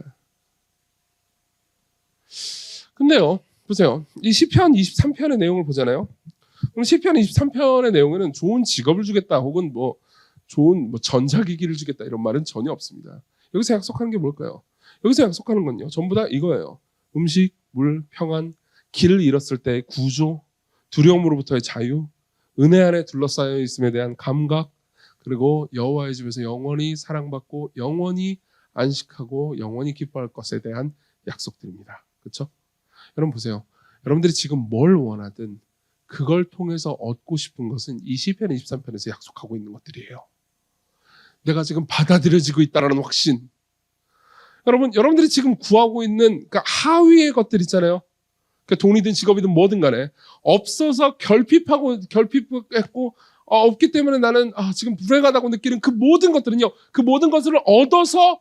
근데요. 보세요. 이 시편 23편의 내용을 보잖아요. 그럼 시편 23편의 내용에는 좋은 직업을 주겠다 혹은 뭐 좋은 전자기기를 주겠다 이런 말은 전혀 없습니다. 여기서 약속하는 게 뭘까요? 여기서 약속하는 건요. 전부 다 이거예요. 음식, 물, 평안, 길을 잃었을 때의 구조, 두려움으로부터의 자유, 은혜 안에 둘러싸여 있음에 대한 감각, 그리고 여호와의 집에서 영원히 사랑받고 영원히 안식하고 영원히 기뻐할 것에 대한 약속들입니다. 그렇죠? 여러분 보세요. 여러분들이 지금 뭘 원하든 그걸 통해서 얻고 싶은 것은 이 시편 23편에서 약속하고 있는 것들이에요. 내가 지금 받아들여지고 있다는 확신. 여러분들이 지금 구하고 있는 그러니까 하위의 것들 있잖아요. 그러니까 돈이든 직업이든 뭐든 간에 없어서 결핍했고 없기 때문에 나는 지금 불행하다고 느끼는 그 모든 것들은요. 그 모든 것을 얻어서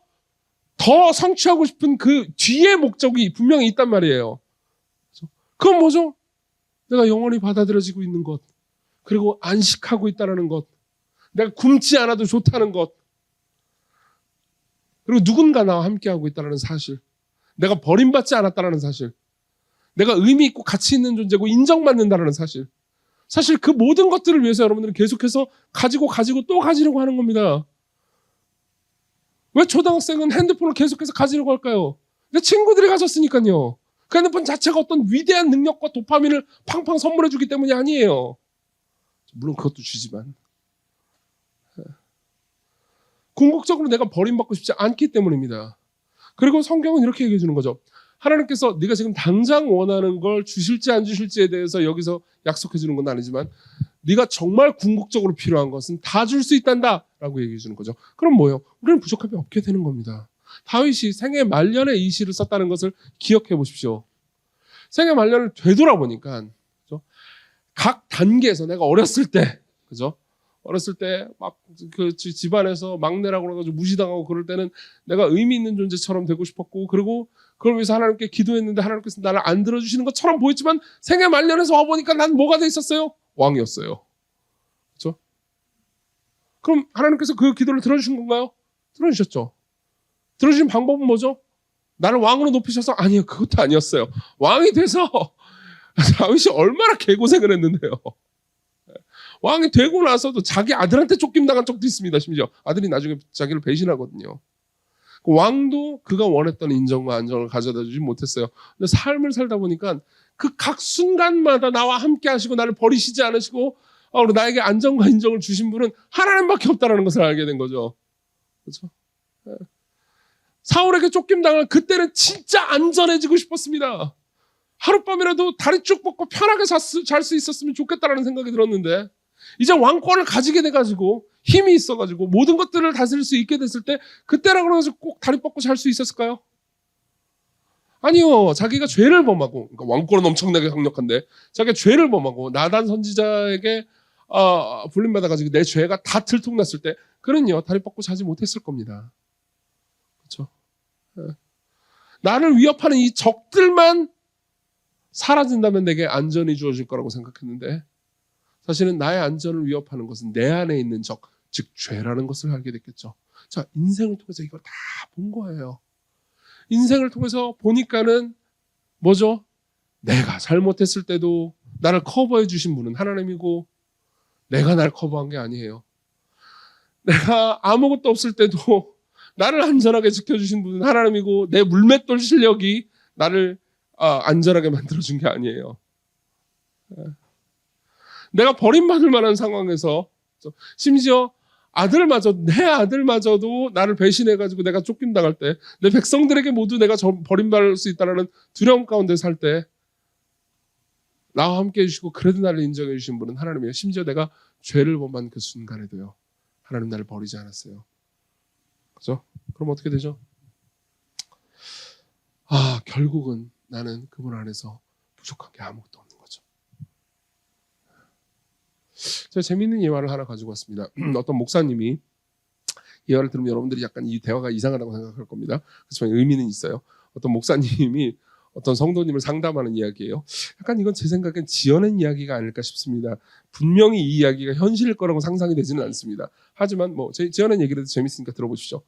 더 성취하고 싶은 그 뒤의 목적이 분명히 있단 말이에요. 그건 뭐죠? 내가 영원히 받아들여지고 있는 것, 그리고 안식하고 있다는 것, 내가 굶지 않아도 좋다는 것, 그리고 누군가 나와 함께하고 있다는 사실, 내가 버림받지 않았다는 사실, 내가 의미 있고 가치 있는 존재고 인정받는다는 사실. 사실 그 모든 것들을 위해서 여러분들은 계속해서 가지고 또 가지려고 하는 겁니다. 왜 초등학생은 핸드폰을 계속해서 가지려고 할까요? 내 친구들이 가졌으니까요. 그 핸드폰 자체가 어떤 위대한 능력과 도파민을 팡팡 선물해 주기 때문이 아니에요. 물론 그것도 주지만 궁극적으로 내가 버림받고 싶지 않기 때문입니다. 그리고 성경은 이렇게 얘기해 주는 거죠. 하나님께서 네가 지금 당장 원하는 걸 주실지 안 주실지에 대해서 여기서 약속해 주는 건 아니지만 네가 정말 궁극적으로 필요한 것은 다 줄 수 있단다 라고 얘기해 주는 거죠. 그럼 뭐예요? 우리는 부족함이 없게 되는 겁니다. 다윗이 생애 말년에 이 시를 썼다는 것을 기억해 보십시오. 생애 말년을 되돌아보니까 그죠? 각 단계에서 내가 어렸을 때 그죠? 어렸을 때 막 그 집안에서 막내라고 그래가지고 무시당하고 그럴 때는 내가 의미 있는 존재처럼 되고 싶었고 그리고 그걸 위해서 하나님께 기도했는데 하나님께서 나를 안 들어주시는 것처럼 보였지만 생애 말년에서 와보니까 난 뭐가 돼 있었어요? 왕이었어요. 그렇죠? 그럼 하나님께서 그 기도를 들어주신 건가요? 들어주셨죠. 들어주신 방법은 뭐죠? 나를 왕으로 높이셔서 아니요 그것도 아니었어요. 왕이 돼서 다윗이 얼마나 개고생을 했는데요. 왕이 되고 나서도 자기 아들한테 쫓김당한 적도 있습니다. 심지어 아들이 나중에 자기를 배신하거든요. 왕도 그가 원했던 인정과 안정을 가져다 주지 못했어요. 근데 삶을 살다 보니까 그 각 순간마다 나와 함께 하시고 나를 버리시지 않으시고 그리고 나에게 안정과 인정을 주신 분은 하나님밖에 없다는 것을 알게 된 거죠. 그렇죠? 사울에게 쫓김당한 그때는 진짜 안전해지고 싶었습니다. 하룻밤이라도 다리 쭉 뻗고 편하게 잘 수 있었으면 좋겠다라는 생각이 들었는데 이제 왕권을 가지게 돼가지고 힘이 있어가지고 모든 것들을 다스릴 수 있게 됐을 때 그때라 그래가지고 꼭 다리 뻗고 잘 수 있었을까요? 아니요. 자기가 죄를 범하고 그러니까 왕권은 엄청나게 강력한데 자기가 죄를 범하고 나단 선지자에게 불림받아가지고 내 죄가 다 들통났을 때 그는요 다리 뻗고 자지 못했을 겁니다. 그렇죠? 나를 위협하는 이 적들만 사라진다면 내게 안전이 주어질 거라고 생각했는데 사실은 나의 안전을 위협하는 것은 내 안에 있는 적, 즉 죄라는 것을 알게 됐겠죠. 자, 인생을 통해서 이걸 다 본 거예요. 인생을 통해서 보니까는 뭐죠? 내가 잘못했을 때도 나를 커버해 주신 분은 하나님이고 내가 날 커버한 게 아니에요. 내가 아무것도 없을 때도 나를 안전하게 지켜주신 분은 하나님이고 내 물맷돌 실력이 나를 안전하게 만들어준 게 아니에요. 내가 버림받을 만한 상황에서 심지어 내 아들마저도 나를 배신해가지고 내가 쫓김당할 때, 내 백성들에게 모두 내가 버림받을 수 있다는 두려움 가운데 살 때, 나와 함께 해주시고 그래도 나를 인정해 주신 분은 하나님이에요. 심지어 내가 죄를 범한 그 순간에도요, 하나님 나를 버리지 않았어요. 그죠? 그럼 어떻게 되죠? 결국은 나는 그분 안에서 부족한 게 아무것도 없는 거죠. 제가 재미있는 예화를 하나 가지고 왔습니다. 어떤 목사님이, 예화를 들으면 여러분들이 약간 이 대화가 이상하다고 생각할 겁니다. 그렇지만 의미는 있어요. 어떤 목사님이 어떤 성도님을 상담하는 이야기예요. 약간 이건 제 생각엔 지어낸 이야기가 아닐까 싶습니다. 분명히 이 이야기가 현실일 거라고 상상이 되지는 않습니다. 하지만 지어낸 얘기라도 재밌으니까 들어보십시오.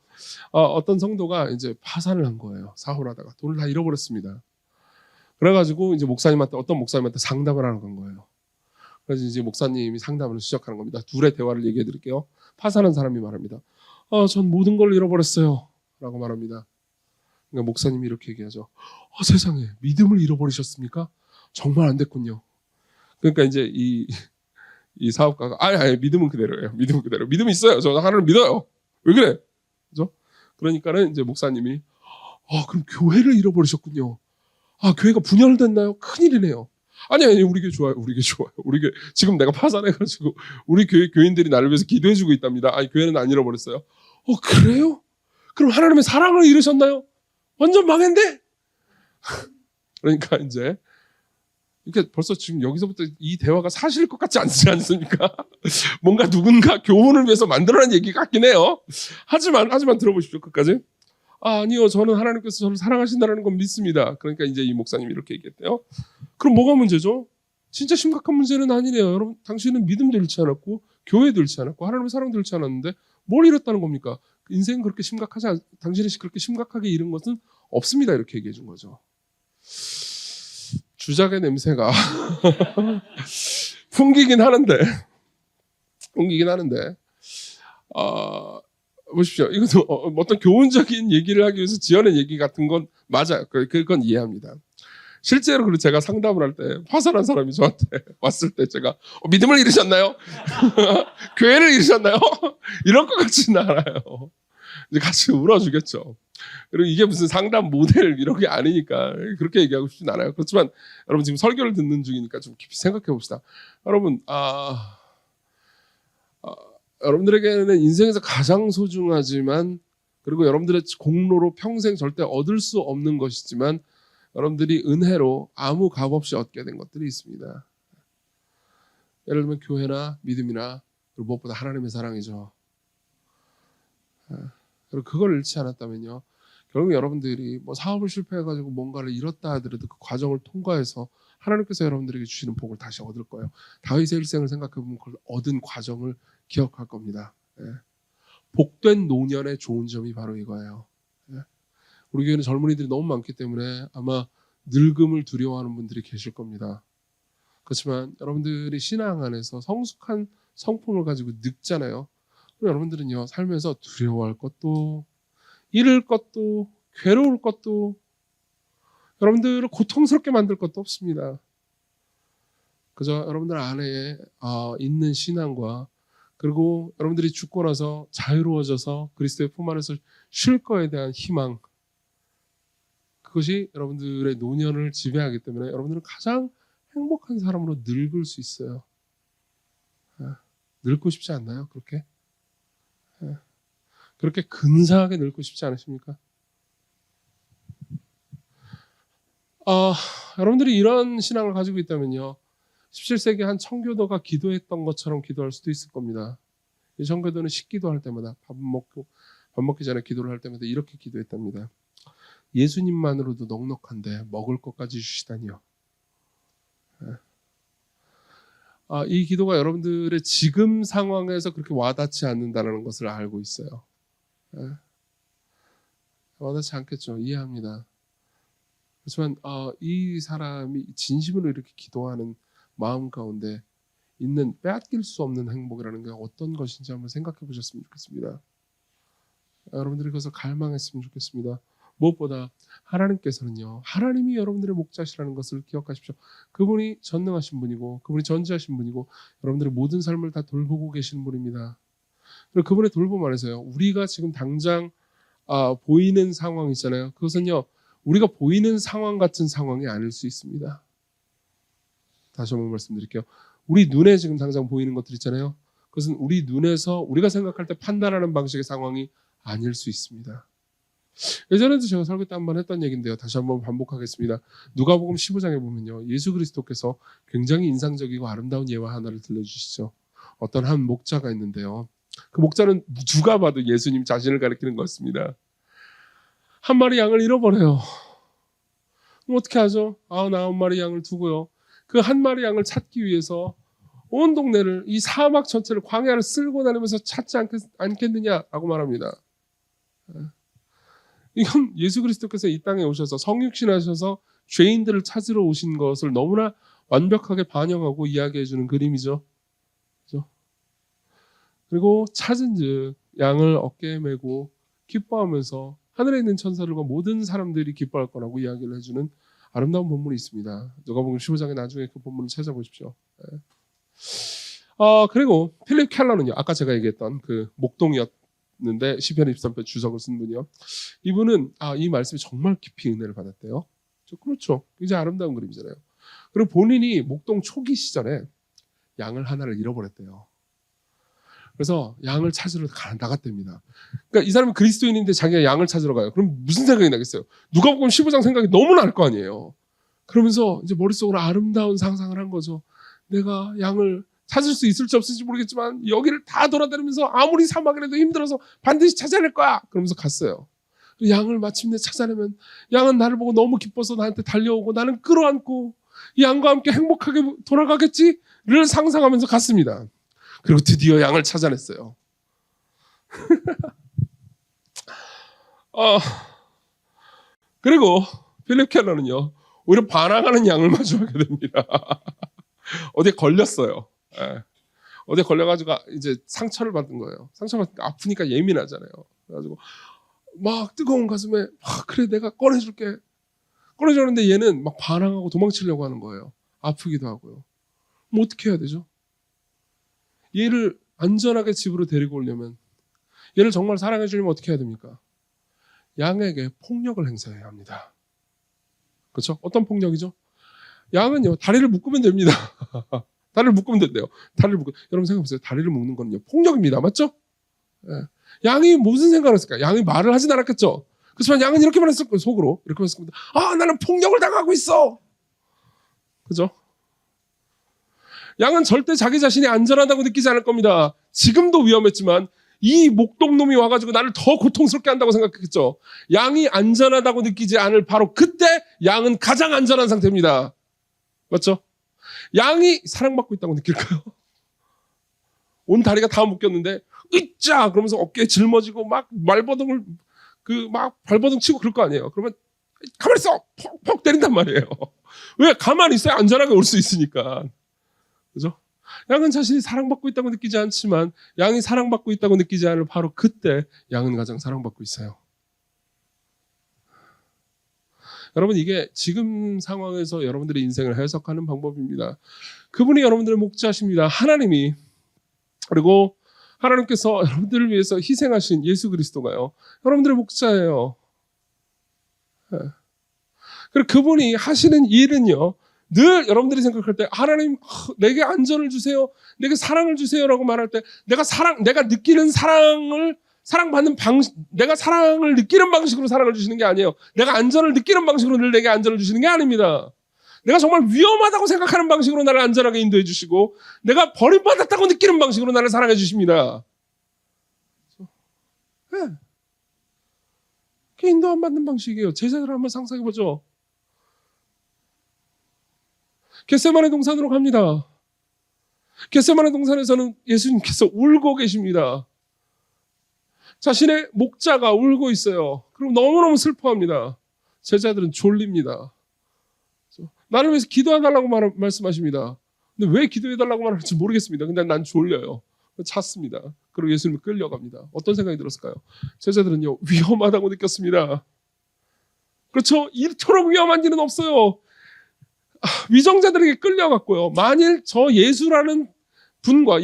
어떤 성도가 이제 파산을 한 거예요. 사고를 하다가 돈을 다 잃어버렸습니다. 그래가지고 이제 어떤 목사님한테 상담을 하는 건 거예요. 그래서 이제 목사님이 상담을 시작하는 겁니다. 둘의 대화를 얘기해 드릴게요. 파산한 사람이 말합니다. 전 모든 걸 잃어버렸어요. 라고 말합니다. 그러니까 목사님이 이렇게 얘기하죠. 세상에, 믿음을 잃어버리셨습니까? 정말 안 됐군요. 그러니까 이제 이 사업가가 믿음은 그대로예요. 믿음은 그대로. 믿음이 있어요. 저 하나님 믿어요. 왜 그래? 그죠? 그러니까는 이제 목사님이 그럼 교회를 잃어버리셨군요. 교회가 분열됐나요? 큰일이네요. 아니 우리 교회 좋아요. 우리 교회 지금 내가 파산해가지고 우리 교회 교인들이 나를 위해서 기도해주고 있답니다. 교회는 안 잃어버렸어요. 그래요? 그럼 하나님의 사랑을 잃으셨나요? 완전 망했네. 그러니까 이제 이렇게 벌써 지금 여기서부터 이 대화가 사실일 것 같지 않지 않습니까? 뭔가 누군가 교훈을 위해서 만들어낸 얘기 같긴 해요. 하지만 들어보십시오. 끝까지. 아니요, 저는 하나님께서 저를 사랑하신다는 건 믿습니다. 그러니까 이제 이 목사님이 이렇게 얘기했대요. 그럼 뭐가 문제죠? 진짜 심각한 문제는 아니네요. 여러분, 당신은 믿음도 잃지 않았고 교회도 잃지 않았고 하나님의 사랑도 잃지 않았는데 뭘 잃었다는 겁니까? 인생은 그렇게 당신이 그렇게 심각하게 잃은 것은 없습니다. 이렇게 얘기해 준 거죠. 주작의 냄새가 풍기긴 하는데 보십시오. 이것도 어떤 교훈적인 얘기를 하기 위해서 지어낸 얘기 같은 건 맞아요. 그건 이해합니다. 실제로 제가 상담을 할 때 파산한 사람이 저한테 왔을 때 제가 믿음을 잃으셨나요? 교회를 잃으셨나요? 이런 것 같지는 않아요. 이제 같이 울어주겠죠. 그리고 이게 무슨 상담 모델 이런 게 아니니까 그렇게 얘기하고 싶진 않아요. 그렇지만 여러분 지금 설교를 듣는 중이니까 좀 깊이 생각해 봅시다. 여러분 여러분들에게는 인생에서 가장 소중하지만 그리고 여러분들의 공로로 평생 절대 얻을 수 없는 것이지만 여러분들이 은혜로 아무 값 없이 얻게 된 것들이 있습니다. 예를 들면 교회나 믿음이나 그리고 무엇보다 하나님의 사랑이죠. 그리고 그걸 잃지 않았다면요. 결국 여러분들이 사업을 실패해가지고 뭔가를 잃었다 하더라도 그 과정을 통과해서 하나님께서 여러분들에게 주시는 복을 다시 얻을 거예요. 다윗의 일생을 생각해보면 그걸 얻은 과정을 기억할 겁니다. 복된 노년의 좋은 점이 바로 이거예요. 우리 교회는 젊은이들이 너무 많기 때문에 아마 늙음을 두려워하는 분들이 계실 겁니다. 그렇지만 여러분들이 신앙 안에서 성숙한 성품을 가지고 늙잖아요. 그럼 여러분들은요, 살면서 두려워할 것도, 잃을 것도, 괴로울 것도, 여러분들을 고통스럽게 만들 것도 없습니다. 그저 여러분들 안에 있는 신앙과 그리고 여러분들이 죽고 나서 자유로워져서 그리스도의 품 안에서 쉴 거에 대한 희망, 그것이 여러분들의 노년을 지배하기 때문에 여러분들은 가장 행복한 사람으로 늙을 수 있어요. 늙고 싶지 않나요? 그렇게 근사하게 늙고 싶지 않으십니까? 여러분들이 이런 신앙을 가지고 있다면요, 17세기 한 청교도가 기도했던 것처럼 기도할 수도 있을 겁니다. 이 청교도는 식기도할 때마다 밥 먹기 전에 기도를 할 때마다 이렇게 기도했답니다. 예수님만으로도 넉넉한데 먹을 것까지 주시다니요. 이 기도가 여러분들의 지금 상황에서 그렇게 와닿지 않는다는 것을 알고 있어요. 와닿지 않겠죠. 이해합니다. 그렇지만 이 사람이 진심으로 이렇게 기도하는 마음 가운데 있는 빼앗길 수 없는 행복이라는 게 어떤 것인지 한번 생각해 보셨으면 좋겠습니다. 여러분들이 그것을 갈망했으면 좋겠습니다. 무엇보다 하나님께서는요, 하나님이 여러분들의 목자시라는 것을 기억하십시오. 그분이 전능하신 분이고 그분이 전지하신 분이고 여러분들의 모든 삶을 다 돌보고 계신 분입니다. 그리고 그분의 돌봄 안에서요. 우리가 지금 당장 보이는 상황 있잖아요. 그것은요. 우리가 보이는 상황 같은 상황이 아닐 수 있습니다. 다시 한번 말씀드릴게요. 우리 눈에 지금 당장 보이는 것들 있잖아요. 그것은 우리 눈에서 우리가 생각할 때 판단하는 방식의 상황이 아닐 수 있습니다. 예전에도 제가 설교 때 한번 했던 얘기인데요. 다시 한번 반복하겠습니다. 누가복음 15장에 보면요. 예수 그리스도께서 굉장히 인상적이고 아름다운 예화 하나를 들려주시죠. 어떤 한 목자가 있는데요. 그 목자는 누가 봐도 예수님 자신을 가리키는 것 같습니다. 한 마리 양을 잃어버려요. 그럼 어떻게 하죠? 99마리 양을 두고요. 그 한 마리 양을 찾기 위해서 온 동네를, 이 사막 전체를, 광야를 쓸고 다니면서 찾지 않겠느냐라고 말합니다. 이건 예수 그리스도께서 이 땅에 오셔서 성육신하셔서 죄인들을 찾으러 오신 것을 너무나 완벽하게 반영하고 이야기해 주는 그림이죠. 그렇죠? 그리고 찾은즉 양을 어깨에 메고 기뻐하면서 하늘에 있는 천사들과 모든 사람들이 기뻐할 거라고 이야기를 해주는 아름다운 본문이 있습니다. 누가복음 15장에 나중에 그 본문을 찾아보십시오. 네. 그리고 필립 켈러는요. 아까 제가 얘기했던 그 목동이었는데 시편 23편 주석을 쓴 분이요. 이분은 이 말씀이 정말 깊이 은혜를 받았대요. 그렇죠. 굉장히 아름다운 그림이잖아요. 그리고 본인이 목동 초기 시절에 양을 하나를 잃어버렸대요. 그래서 양을 찾으러 나갔답니다. 그러니까 이 사람이 그리스도인인데 자기가 양을 찾으러 가요. 그럼 무슨 생각이 나겠어요? 누가복음 15장 생각이 너무 날 거 아니에요. 그러면서 이제 머릿속으로 아름다운 상상을 한 거죠. 내가 양을 찾을 수 있을지 없을지 모르겠지만 여기를 다 돌아다니면서 아무리 사막이라도 힘들어서 반드시 찾아낼 거야. 그러면서 갔어요. 양을 마침내 찾아내면 양은 나를 보고 너무 기뻐서 나한테 달려오고 나는 끌어안고 이 양과 함께 행복하게 돌아가겠지를 상상하면서 갔습니다. 그리고 드디어 양을 찾아냈어요. 그리고 필립 켈러는요, 오히려 반항하는 양을 마주하게 됩니다. 어디에 걸렸어요. 어디에 걸려가지고 이제 상처를 받은 거예요. 상처받으니까 아프니까 예민하잖아요. 그래가지고 막 뜨거운 가슴에 그래 내가 꺼내줄게. 꺼내줬는데 얘는 막 반항하고 도망치려고 하는 거예요. 아프기도 하고요. 뭐 어떻게 해야 되죠? 얘를 안전하게 집으로 데리고 오려면, 얘를 정말 사랑해 주려면 어떻게 해야 됩니까? 양에게 폭력을 행사해야 합니다. 그렇죠? 어떤 폭력이죠? 양은요, 다리를 묶으면 됩니다. 다리를 묶으면 된대요. 여러분 생각해보세요. 다리를 묶는 거는요, 폭력입니다. 맞죠? 예. 양이 무슨 생각을 했을까? 양이 말을 하진 않았겠죠? 그렇지만 양은 이렇게 말했을 거예요. 속으로. 이렇게 말했을 겁니다. 나는 폭력을 당하고 있어. 그죠? 양은 절대 자기 자신이 안전하다고 느끼지 않을 겁니다. 지금도 위험했지만 이 목동놈이 와가지고 나를 더 고통스럽게 한다고 생각했겠죠. 양이 안전하다고 느끼지 않을 바로 그때 양은 가장 안전한 상태입니다. 맞죠? 양이 사랑받고 있다고 느낄까요? 온 다리가 다 묶였는데 으짜 그러면서 어깨에 짊어지고 막 발버둥 치고 그럴 거 아니에요. 그러면 가만히 있어! 퍽퍽 때린단 말이에요. 왜? 가만히 있어야 안전하게 올 수 있으니까. 그죠? 양은 자신이 사랑받고 있다고 느끼지 않지만 양이 사랑받고 있다고 느끼지 않을 바로 그때 양은 가장 사랑받고 있어요. 여러분, 이게 지금 상황에서 여러분들의 인생을 해석하는 방법입니다. 그분이 여러분들의 목자십니다. 하나님이, 그리고 하나님께서 여러분들을 위해서 희생하신 예수 그리스도가요, 여러분들의 목자예요. 그리고 그분이 하시는 일은요, 늘 여러분들이 생각할 때 하나님 내게 안전을 주세요, 내게 사랑을 주세요라고 말할 때 내가 느끼는 사랑받는 방식, 내가 사랑을 느끼는 방식으로 사랑을 주시는 게 아니에요. 내가 안전을 느끼는 방식으로 늘 내게 안전을 주시는 게 아닙니다. 내가 정말 위험하다고 생각하는 방식으로 나를 안전하게 인도해 주시고 내가 버림받았다고 느끼는 방식으로 나를 사랑해 주십니다. 네. 그게 인도 안 받는 방식이에요. 제자들 한번 상상해 보죠. 겟세마네 동산으로 갑니다. 겟세마네 동산에서는 예수님께서 울고 계십니다. 자신의 목자가 울고 있어요. 그럼 너무너무 슬퍼합니다. 제자들은 졸립니다. 나를 위해서 기도해달라고 말씀하십니다. 근데 왜 기도해달라고 말할지 모르겠습니다. 근데 난 졸려요. 찼습니다. 그리고 예수님을 끌려갑니다. 어떤 생각이 들었을까요? 제자들은요, 위험하다고 느꼈습니다. 그렇죠? 이토록 위험한 일은 없어요. 위정자들에게 끌려갔고요. 만일 저 예수라는 분과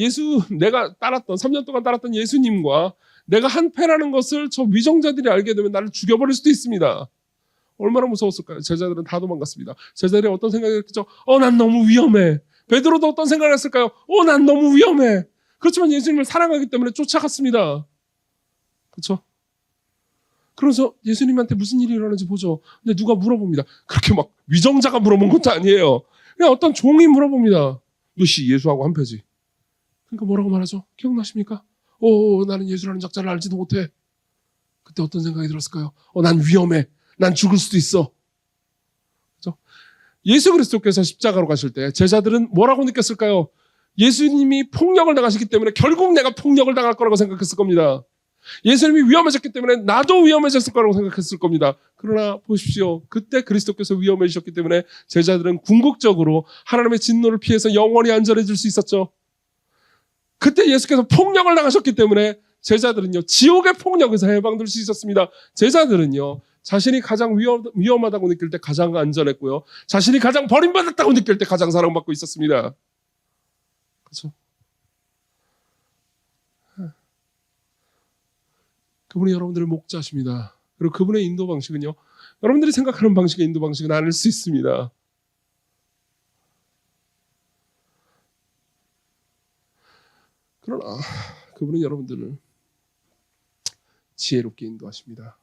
내가 따랐던 3년 동안 따랐던 예수님과 내가 한 패라는 것을 저 위정자들이 알게 되면 나를 죽여버릴 수도 있습니다. 얼마나 무서웠을까요? 제자들은 다 도망갔습니다. 제자들이 어떤 생각이 했겠죠? 난 너무 위험해. 베드로도 어떤 생각을 했을까요? 난 너무 위험해. 그렇지만 예수님을 사랑하기 때문에 쫓아갔습니다. 그렇죠? 그래서 예수님한테 무슨 일이 일어나는지 보죠. 근데 누가 물어봅니다. 그렇게 막 위정자가 물어본 것도 아니에요. 그냥 어떤 종이 물어봅니다. 너씨 예수하고 한 패지. 그러니까 뭐라고 말하죠? 기억나십니까? 나는 예수라는 작자를 알지도 못해. 그때 어떤 생각이 들었을까요? 난 위험해. 난 죽을 수도 있어. 그렇죠? 예수 그리스도께서 십자가로 가실 때 제자들은 뭐라고 느꼈을까요? 예수님이 폭력을 당하시기 때문에 결국 내가 폭력을 당할 거라고 생각했을 겁니다. 예수님이 위험해졌기 때문에 나도 위험해졌을 거라고 생각했을 겁니다. 그러나 보십시오. 그때 그리스도께서 위험해지셨기 때문에 제자들은 궁극적으로 하나님의 진노를 피해서 영원히 안전해질 수 있었죠. 그때 예수께서 폭력을 당하셨기 때문에 제자들은요, 지옥의 폭력에서 해방될 수 있었습니다. 제자들은요, 자신이 가장 위험하다고 느낄 때 가장 안전했고요, 자신이 가장 버림받았다고 느낄 때 가장 사랑받고 있었습니다. 그렇죠? 그분이 여러분들의 목자십니다. 그리고 그분의 인도 방식은요, 여러분들이 생각하는 방식의 인도 방식은 아닐 수 있습니다. 그러나 그분은 여러분들을 지혜롭게 인도하십니다.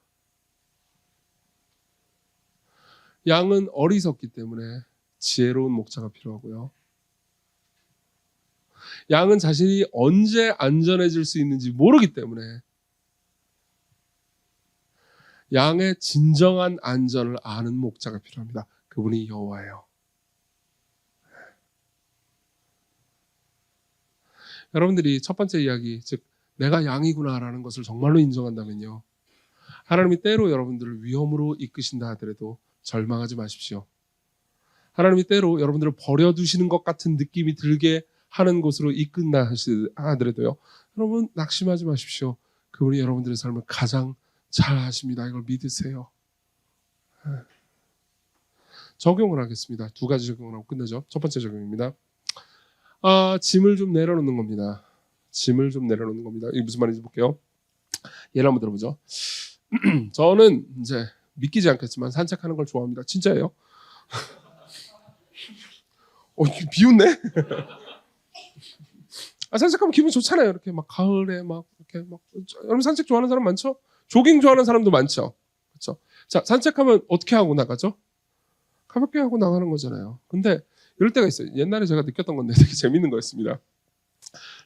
양은 어리석기 때문에 지혜로운 목자가 필요하고요. 양은 자신이 언제 안전해질 수 있는지 모르기 때문에 양의 진정한 안전을 아는 목자가 필요합니다. 그분이 여호와예요. 여러분들이 첫 번째 이야기, 즉 내가 양이구나라는 것을 정말로 인정한다면요, 하나님이 때로 여러분들을 위험으로 이끄신다 하더라도 절망하지 마십시오. 하나님이 때로 여러분들을 버려두시는 것 같은 느낌이 들게 하는 곳으로 이끈다 하더라도요, 여러분 낙심하지 마십시오. 그분이 여러분들의 삶을 가장 잘 아십니다. 이걸 믿으세요. 적용을 하겠습니다. 두 가지 적용을 하고 끝내죠. 첫 번째 적용입니다. 짐을 좀 내려놓는 겁니다. 짐을 좀 내려놓는 겁니다. 이게 무슨 말인지 볼게요. 예를 한번 들어보죠. 저는 이제 믿기지 않겠지만 산책하는 걸 좋아합니다. 진짜예요. 비웃네. 산책하면 기분 좋잖아요. 이렇게 막 가을에 막 이렇게 막, 여러분 산책 좋아하는 사람 많죠? 조깅 좋아하는 사람도 많죠. 그렇죠? 자, 산책하면 어떻게 하고 나가죠? 가볍게 하고 나가는 거잖아요. 근데 이럴 때가 있어요. 옛날에 제가 느꼈던 건데 되게 재밌는 거였습니다.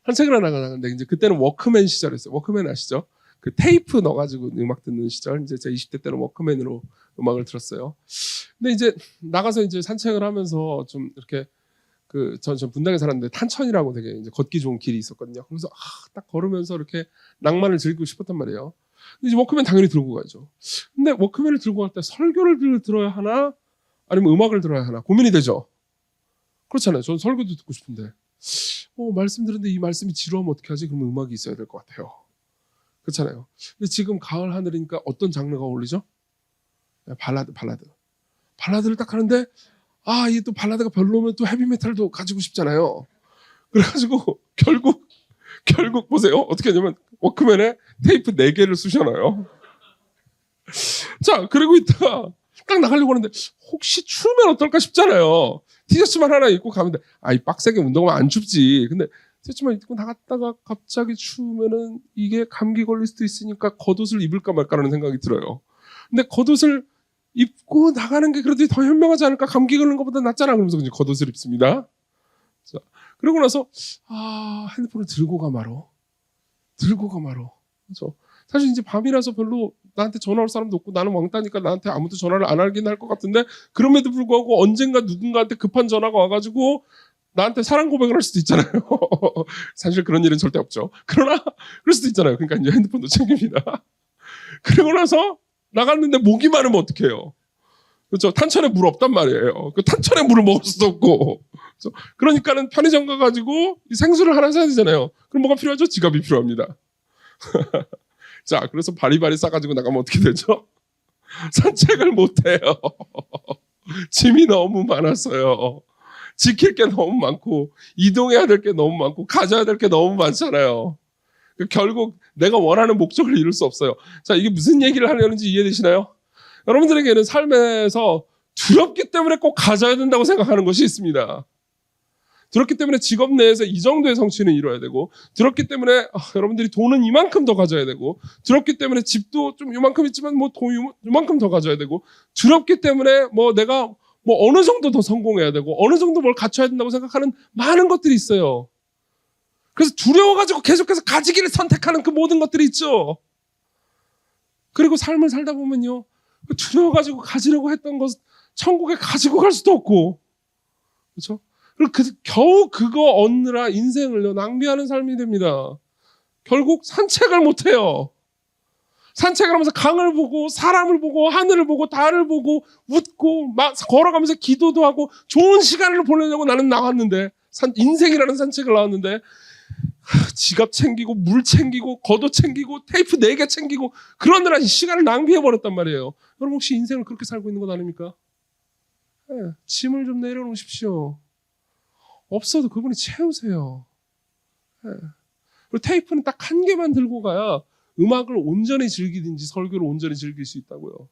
산책을 하나 나가는데 이제 그때는 워크맨 시절이었어요. 워크맨 아시죠? 그 테이프 넣어가지고 음악 듣는 시절. 이제 제 20대 때는 워크맨으로 음악을 들었어요. 근데 이제 나가서 이제 산책을 하면서 좀 이렇게 전 분당에 살았는데 탄천이라고 되게 이제 걷기 좋은 길이 있었거든요. 그래서 딱 걸으면서 이렇게 낭만을 즐기고 싶었단 말이에요. 근데 이제 워크맨 당연히 들고 가죠. 근데 워크맨을 들고 갈 때 설교를 들어야 하나 아니면 음악을 들어야 하나 고민이 되죠. 그렇잖아요. 저는 설교도 듣고 싶은데 말씀 들었는데 이 말씀이 지루하면 어떻게 하지? 그러면 음악이 있어야 될 것 같아요. 그렇잖아요. 근데 지금 가을 하늘이니까 어떤 장르가 어울리죠? 발라드를 딱 하는데 이게 또 발라드가 별로면 또 헤비메탈도 가지고 싶잖아요. 그래가지고 결국 보세요. 어떻게 하냐면 워크맨에 테이프 4개를 쑤셔놔요. 자, 그리고 있다가 딱 나가려고 하는데 혹시 추우면 어떨까 싶잖아요. 티셔츠만 하나 입고 가면 돼. 이 빡세게 운동하면 안 춥지. 근데 티셔츠만 입고 나갔다가 갑자기 추우면은 이게 감기 걸릴 수도 있으니까 겉옷을 입을까 말까라는 생각이 들어요. 근데 겉옷을 입고 나가는 게 그래도 더 현명하지 않을까? 감기 걸리는 것보다 낫잖아. 그러면서 이제 겉옷을 입습니다. 자, 그러고 나서 핸드폰을 들고 가 말어. 그렇죠? 사실 이제 밤이라서 별로 나한테 전화 올 사람도 없고 나는 왕따니까 나한테 아무도 전화를 안 하긴 할 것 같은데, 그럼에도 불구하고 언젠가 누군가한테 급한 전화가 와가지고 나한테 사랑 고백을 할 수도 있잖아요. 사실 그런 일은 절대 없죠. 그러나 그럴 수도 있잖아요. 그러니까 이제 핸드폰도 챙깁니다. 그러고 나서 나갔는데 목이 마르면 어떡해요? 그렇죠? 탄천에 물 없단 말이에요. 그 탄천에 물을 먹을 수도 없고. 그렇죠? 그러니까는 편의점 가가지고 이 생수를 하나 사야 되잖아요. 그럼 뭐가 필요하죠? 지갑이 필요합니다. 자, 그래서 바리바리 싸가지고 나가면 어떻게 되죠? 산책을 못해요. 짐이 너무 많았어요. 지킬 게 너무 많고 이동해야 될 게 너무 많고 가져야 될 게 너무 많잖아요. 결국 내가 원하는 목적을 이룰 수 없어요. 자, 이게 무슨 얘기를 하려는지 이해되시나요? 여러분들에게는 삶에서 두렵기 때문에 꼭 가져야 된다고 생각하는 것이 있습니다. 두렵기 때문에 직업 내에서 이 정도의 성취는 이뤄야 되고, 두렵기 때문에 여러분들이 돈은 이만큼 더 가져야 되고, 두렵기 때문에 집도 좀 이만큼 있지만 뭐 돈 이만큼 더 가져야 되고, 두렵기 때문에 뭐 내가 뭐 어느 정도 더 성공해야 되고, 어느 정도 뭘 갖춰야 된다고 생각하는 많은 것들이 있어요. 그래서 두려워가지고 계속해서 가지기를 선택하는 그 모든 것들이 있죠. 그리고 삶을 살다 보면요, 두려워가지고 가지려고 했던 것 천국에 가지고 갈 수도 없고, 그렇죠? 그리고 겨우 그거 얻느라 인생을 낭비하는 삶이 됩니다. 결국 산책을 못 해요. 산책을 하면서 강을 보고 사람을 보고 하늘을 보고 달을 보고 웃고 막 걸어가면서 기도도 하고 좋은 시간을 보내려고 나는 나왔는데, 인생이라는 산책을 나왔는데 지갑 챙기고 물 챙기고 겉옷 챙기고 테이프 4개 챙기고 그러느라 시간을 낭비해버렸단 말이에요. 여러분 혹시 인생을 그렇게 살고 있는 것 아닙니까? 네, 짐을 좀 내려놓으십시오. 없어도 그분이 채우세요. 네. 그리고 테이프는 딱 1개만 들고 가야 음악을 온전히 즐기든지 설교를 온전히 즐길 수 있다고요.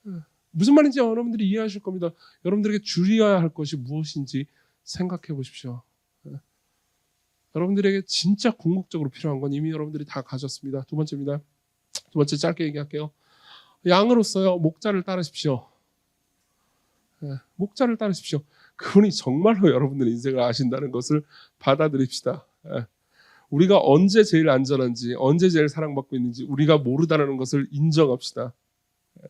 네. 무슨 말인지 여러분들이 이해하실 겁니다. 여러분들에게 줄여야 할 것이 무엇인지 생각해 보십시오. 네. 여러분들에게 진짜 궁극적으로 필요한 건 이미 여러분들이 다 가졌습니다. 두 번째입니다. 두 번째 짧게 얘기할게요. 양으로서요, 목자를 따르십시오. 네, 목자를 따르십시오. 그분이 정말로 여러분들의 인생을 아신다는 것을 받아들입시다. 네. 우리가 언제 제일 안전한지, 언제 제일 사랑받고 있는지 우리가 모르다는 것을 인정합시다. 네.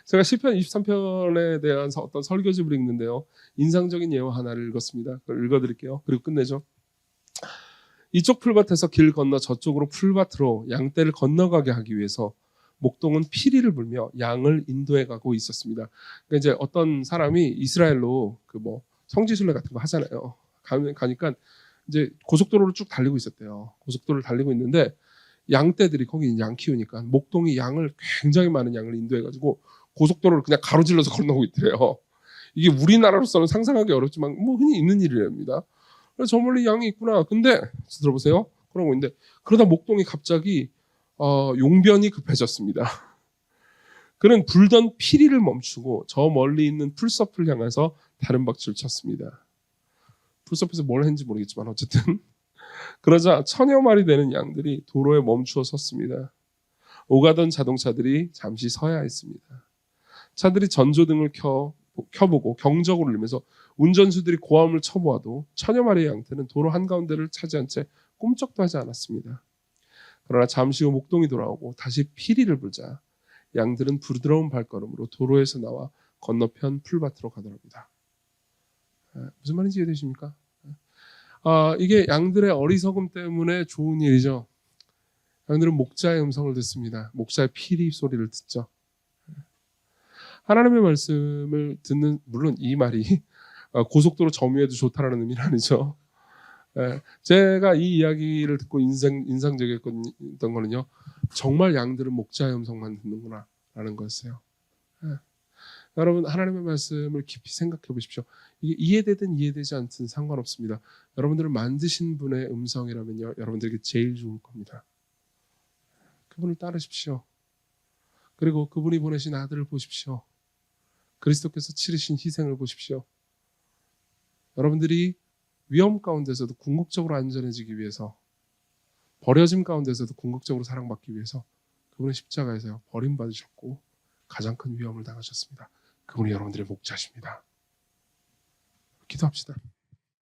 제가 시편 23편에 대한 어떤 설교집을 읽는데요, 인상적인 예화 하나를 읽었습니다. 그걸 읽어드릴게요. 그리고 끝내죠. 이쪽 풀밭에서 길 건너 저쪽으로 풀밭으로 양떼를 건너가게 하기 위해서 목동은 피리를 불며 양을 인도해 가고 있었습니다. 그러니까 이제 어떤 사람이 이스라엘로 그 뭐 성지순례 같은 거 하잖아요. 가니까 이제 고속도로를 쭉 달리고 있었대요. 고속도로를 달리고 있는데 양떼들이 거기 양 키우니까 목동이 양을 굉장히 많은 양을 인도해 가지고 고속도로를 그냥 가로질러서 건너고 있대요. 이게 우리나라로서는 상상하기 어렵지만 뭐 흔히 있는 일이랍니다. 그래서 저 멀리 양이 있구나. 근데 들어보세요. 그러고 있는데 그러다 목동이 갑자기 용변이 급해졌습니다. 그는 불던 피리를 멈추고 저 멀리 있는 풀숲을 향해서 다른 박질을 쳤습니다. 풀숲에서 뭘 했는지 모르겠지만 어쨌든 그러자 1000여 마리 되는 양들이 도로에 멈추어 섰습니다. 오가던 자동차들이 잠시 서야 했습니다. 차들이 전조등을 켜보고 경적을 울리면서 운전수들이 고함을 쳐보아도 1000여 마리의 양떼는 도로 한가운데를 차지한 채 꿈쩍도 하지 않았습니다. 그러나 잠시 후 목동이 돌아오고 다시 피리를 불자 양들은 부드러운 발걸음으로 도로에서 나와 건너편 풀밭으로 가더랍니다. 무슨 말인지 이해되십니까? 이게 양들의 어리석음 때문에 좋은 일이죠. 양들은 목자의 음성을 듣습니다. 목자의 피리 소리를 듣죠. 하나님의 말씀을 듣는, 물론 이 말이 고속도로 점유해도 좋다라는 의미는 아니죠. 제가 이 이야기를 듣고 인상적이었던 거는요, 정말 양들은 목자의 음성만 듣는구나 라는 거였어요. 여러분 하나님의 말씀을 깊이 생각해 보십시오. 이게 이해되든 이해되지 않든 상관없습니다. 여러분들을 만드신 분의 음성이라면요, 여러분들에게 제일 좋을 겁니다. 그분을 따르십시오. 그리고 그분이 보내신 아들을 보십시오. 그리스도께서 치르신 희생을 보십시오. 여러분들이 위험 가운데서도 궁극적으로 안전해지기 위해서, 버려짐 가운데서도 궁극적으로 사랑받기 위해서 그분은 십자가에서 버림받으셨고 가장 큰 위험을 당하셨습니다. 그분이 여러분들의 목자십니다. 기도합시다.